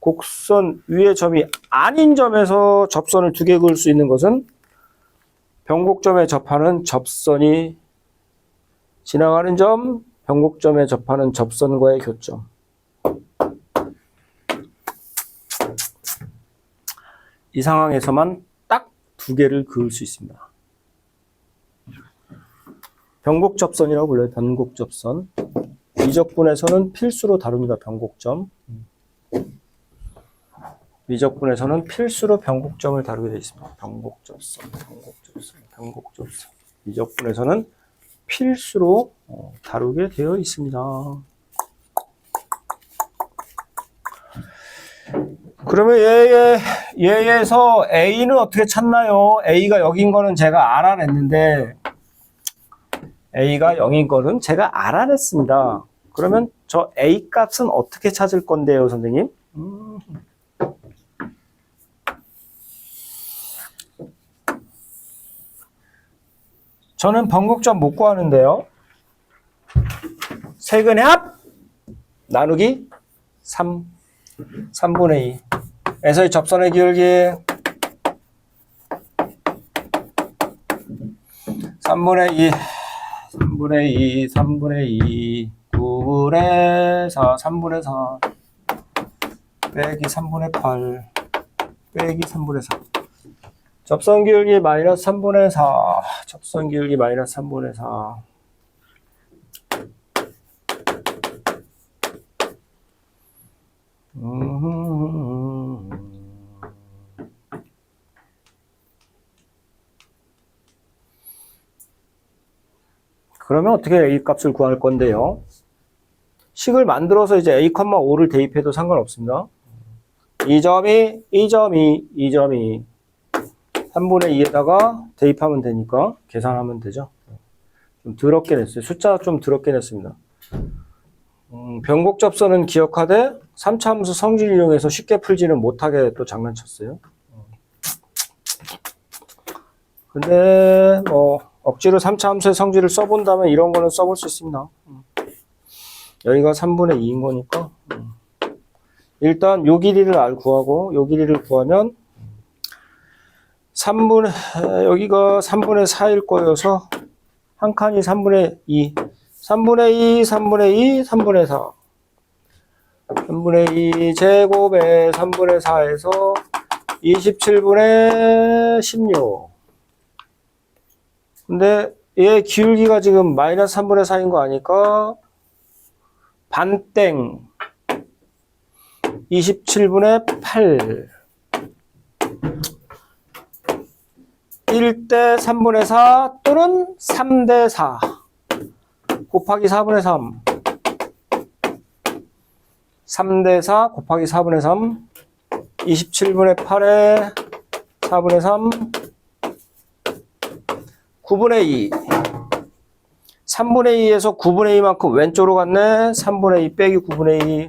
곡선 위의 점이 아닌 점에서 접선을 두 개 그을 수 있는 것은 변곡점에 접하는 접선이 지나가는 점, 변곡점에 접하는 접선과의 교점. 이 상황에서만 딱 두 개를 그을 수 있습니다. 변곡접선이라고 불러요. 변곡접선. 미적분에서는 필수로 다룹니다. 변곡점. 미적분에서는 필수로 변곡점을 다루게 되어 있습니다. 변곡접선, 변곡접선, 변곡접선. 미적분에서는 필수로 다루게 되어 있습니다. 그러면 얘에서 A는 어떻게 찾나요? A가 0인 거는 제가 알아냈는데 A가 0인 거는 제가 알아냈습니다. 그러면 저 A 값은 어떻게 찾을 건데요, 선생님? 저는 변곡점 못 구하는데요. 세근의 합 나누기 3분의 2 에서의 접선의 기울기 3분의 2 9분의 4 3분의 4 빼기 3분의 8 빼기 3분의 4 접선 기울기 마이너스 3분의 4 접선 기울기 마이너스 3분의 4 그러면 어떻게 A 값을 구할 건데요? 식을 만들어서 이제 A, 5를 대입해도 상관없습니다. 이 점이 3분의 2에다가 대입하면 되니까 계산하면 되죠. 좀 더럽게 냈어요. 숫자 좀 더럽게 냈습니다. 변곡접선은 기억하되 3차 함수 성질 이용해서 쉽게 풀지는 못하게 또 장난쳤어요. 근데 뭐 억지로 3차 함수의 성질을 써본다면 이런 거는 써볼 수 있습니다. 여기가 3분의 2인 거니까 일단 요 길이를 구하고 요 길이를 구하면 여기가 3분의 4일 거여서 한 칸이 3분의 2 3분의 2, 3분의 2, 3분의 4 3분의 2 제곱에 3분의 4에서 27분의 16 근데 얘 기울기가 지금 마이너스 3분의 4인 거 아니까 반땡 27분의 8 이 1대 3분의 4 또는 3대 4 곱하기 4분의 3 3대 4 곱하기 4분의 3 27분의 8에 4분의 3 9분의 2 3분의 2에서 9분의 2만큼 왼쪽으로 갔네. 3분의 2 빼기 9분의 2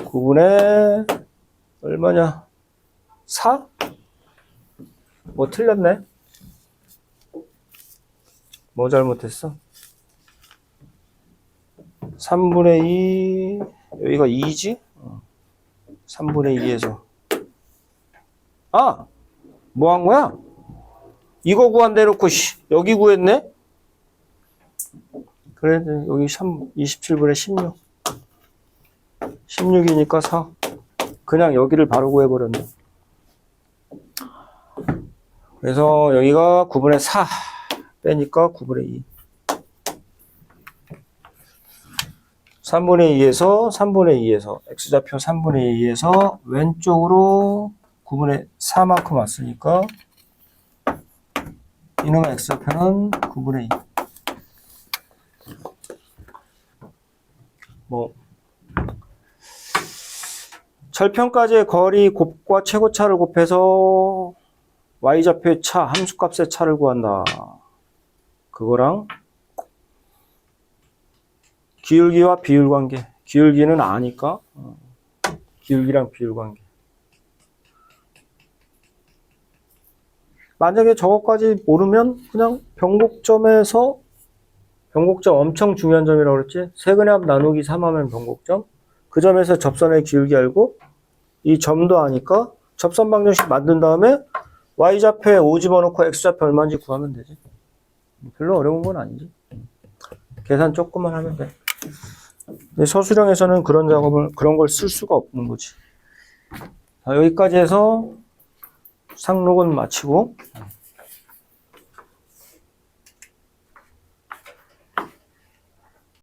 9분의 얼마냐 4? 뭐 틀렸네. 뭐 잘못했어? 3분의 2 여기가 2지? 3분의 2에서 뭐 한 거야? 이거 구한다 해놓고 여기 구했네? 그래 여기 27분의 16 16이니까 4 그냥 여기를 바로 구해버렸네. 그래서 여기가 9분의 4 빼니까 9분의 2 3분의 2에서 x좌표 3분의 2에서 왼쪽으로 9분의 4만큼 왔으니까 이놈의 x좌표는 9분의 2 뭐 절편까지의 거리 곱과 최고차를 곱해서 y좌표의 차, 함수값의 차를 구한다. 그거랑 기울기와 비율 관계. 기울기는 아니까 기울기랑 비율 관계. 만약에 저것까지 모르면 그냥 변곡점에서 변곡점 엄청 중요한 점이라고 그랬지. 세근의 합 나누기 3하면 변곡점. 그 점에서 접선의 기울기 알고 이 점도 아니까 접선 방정식 만든 다음에 y좌표에 5 집어넣고 x좌표 얼마인지 구하면 되지. 별로 어려운 건 아니지. 계산 조금만 하면 돼. 근데 서술형에서는 그런 걸 쓸 수가 없는 거지. 자, 여기까지 해서 상록은 마치고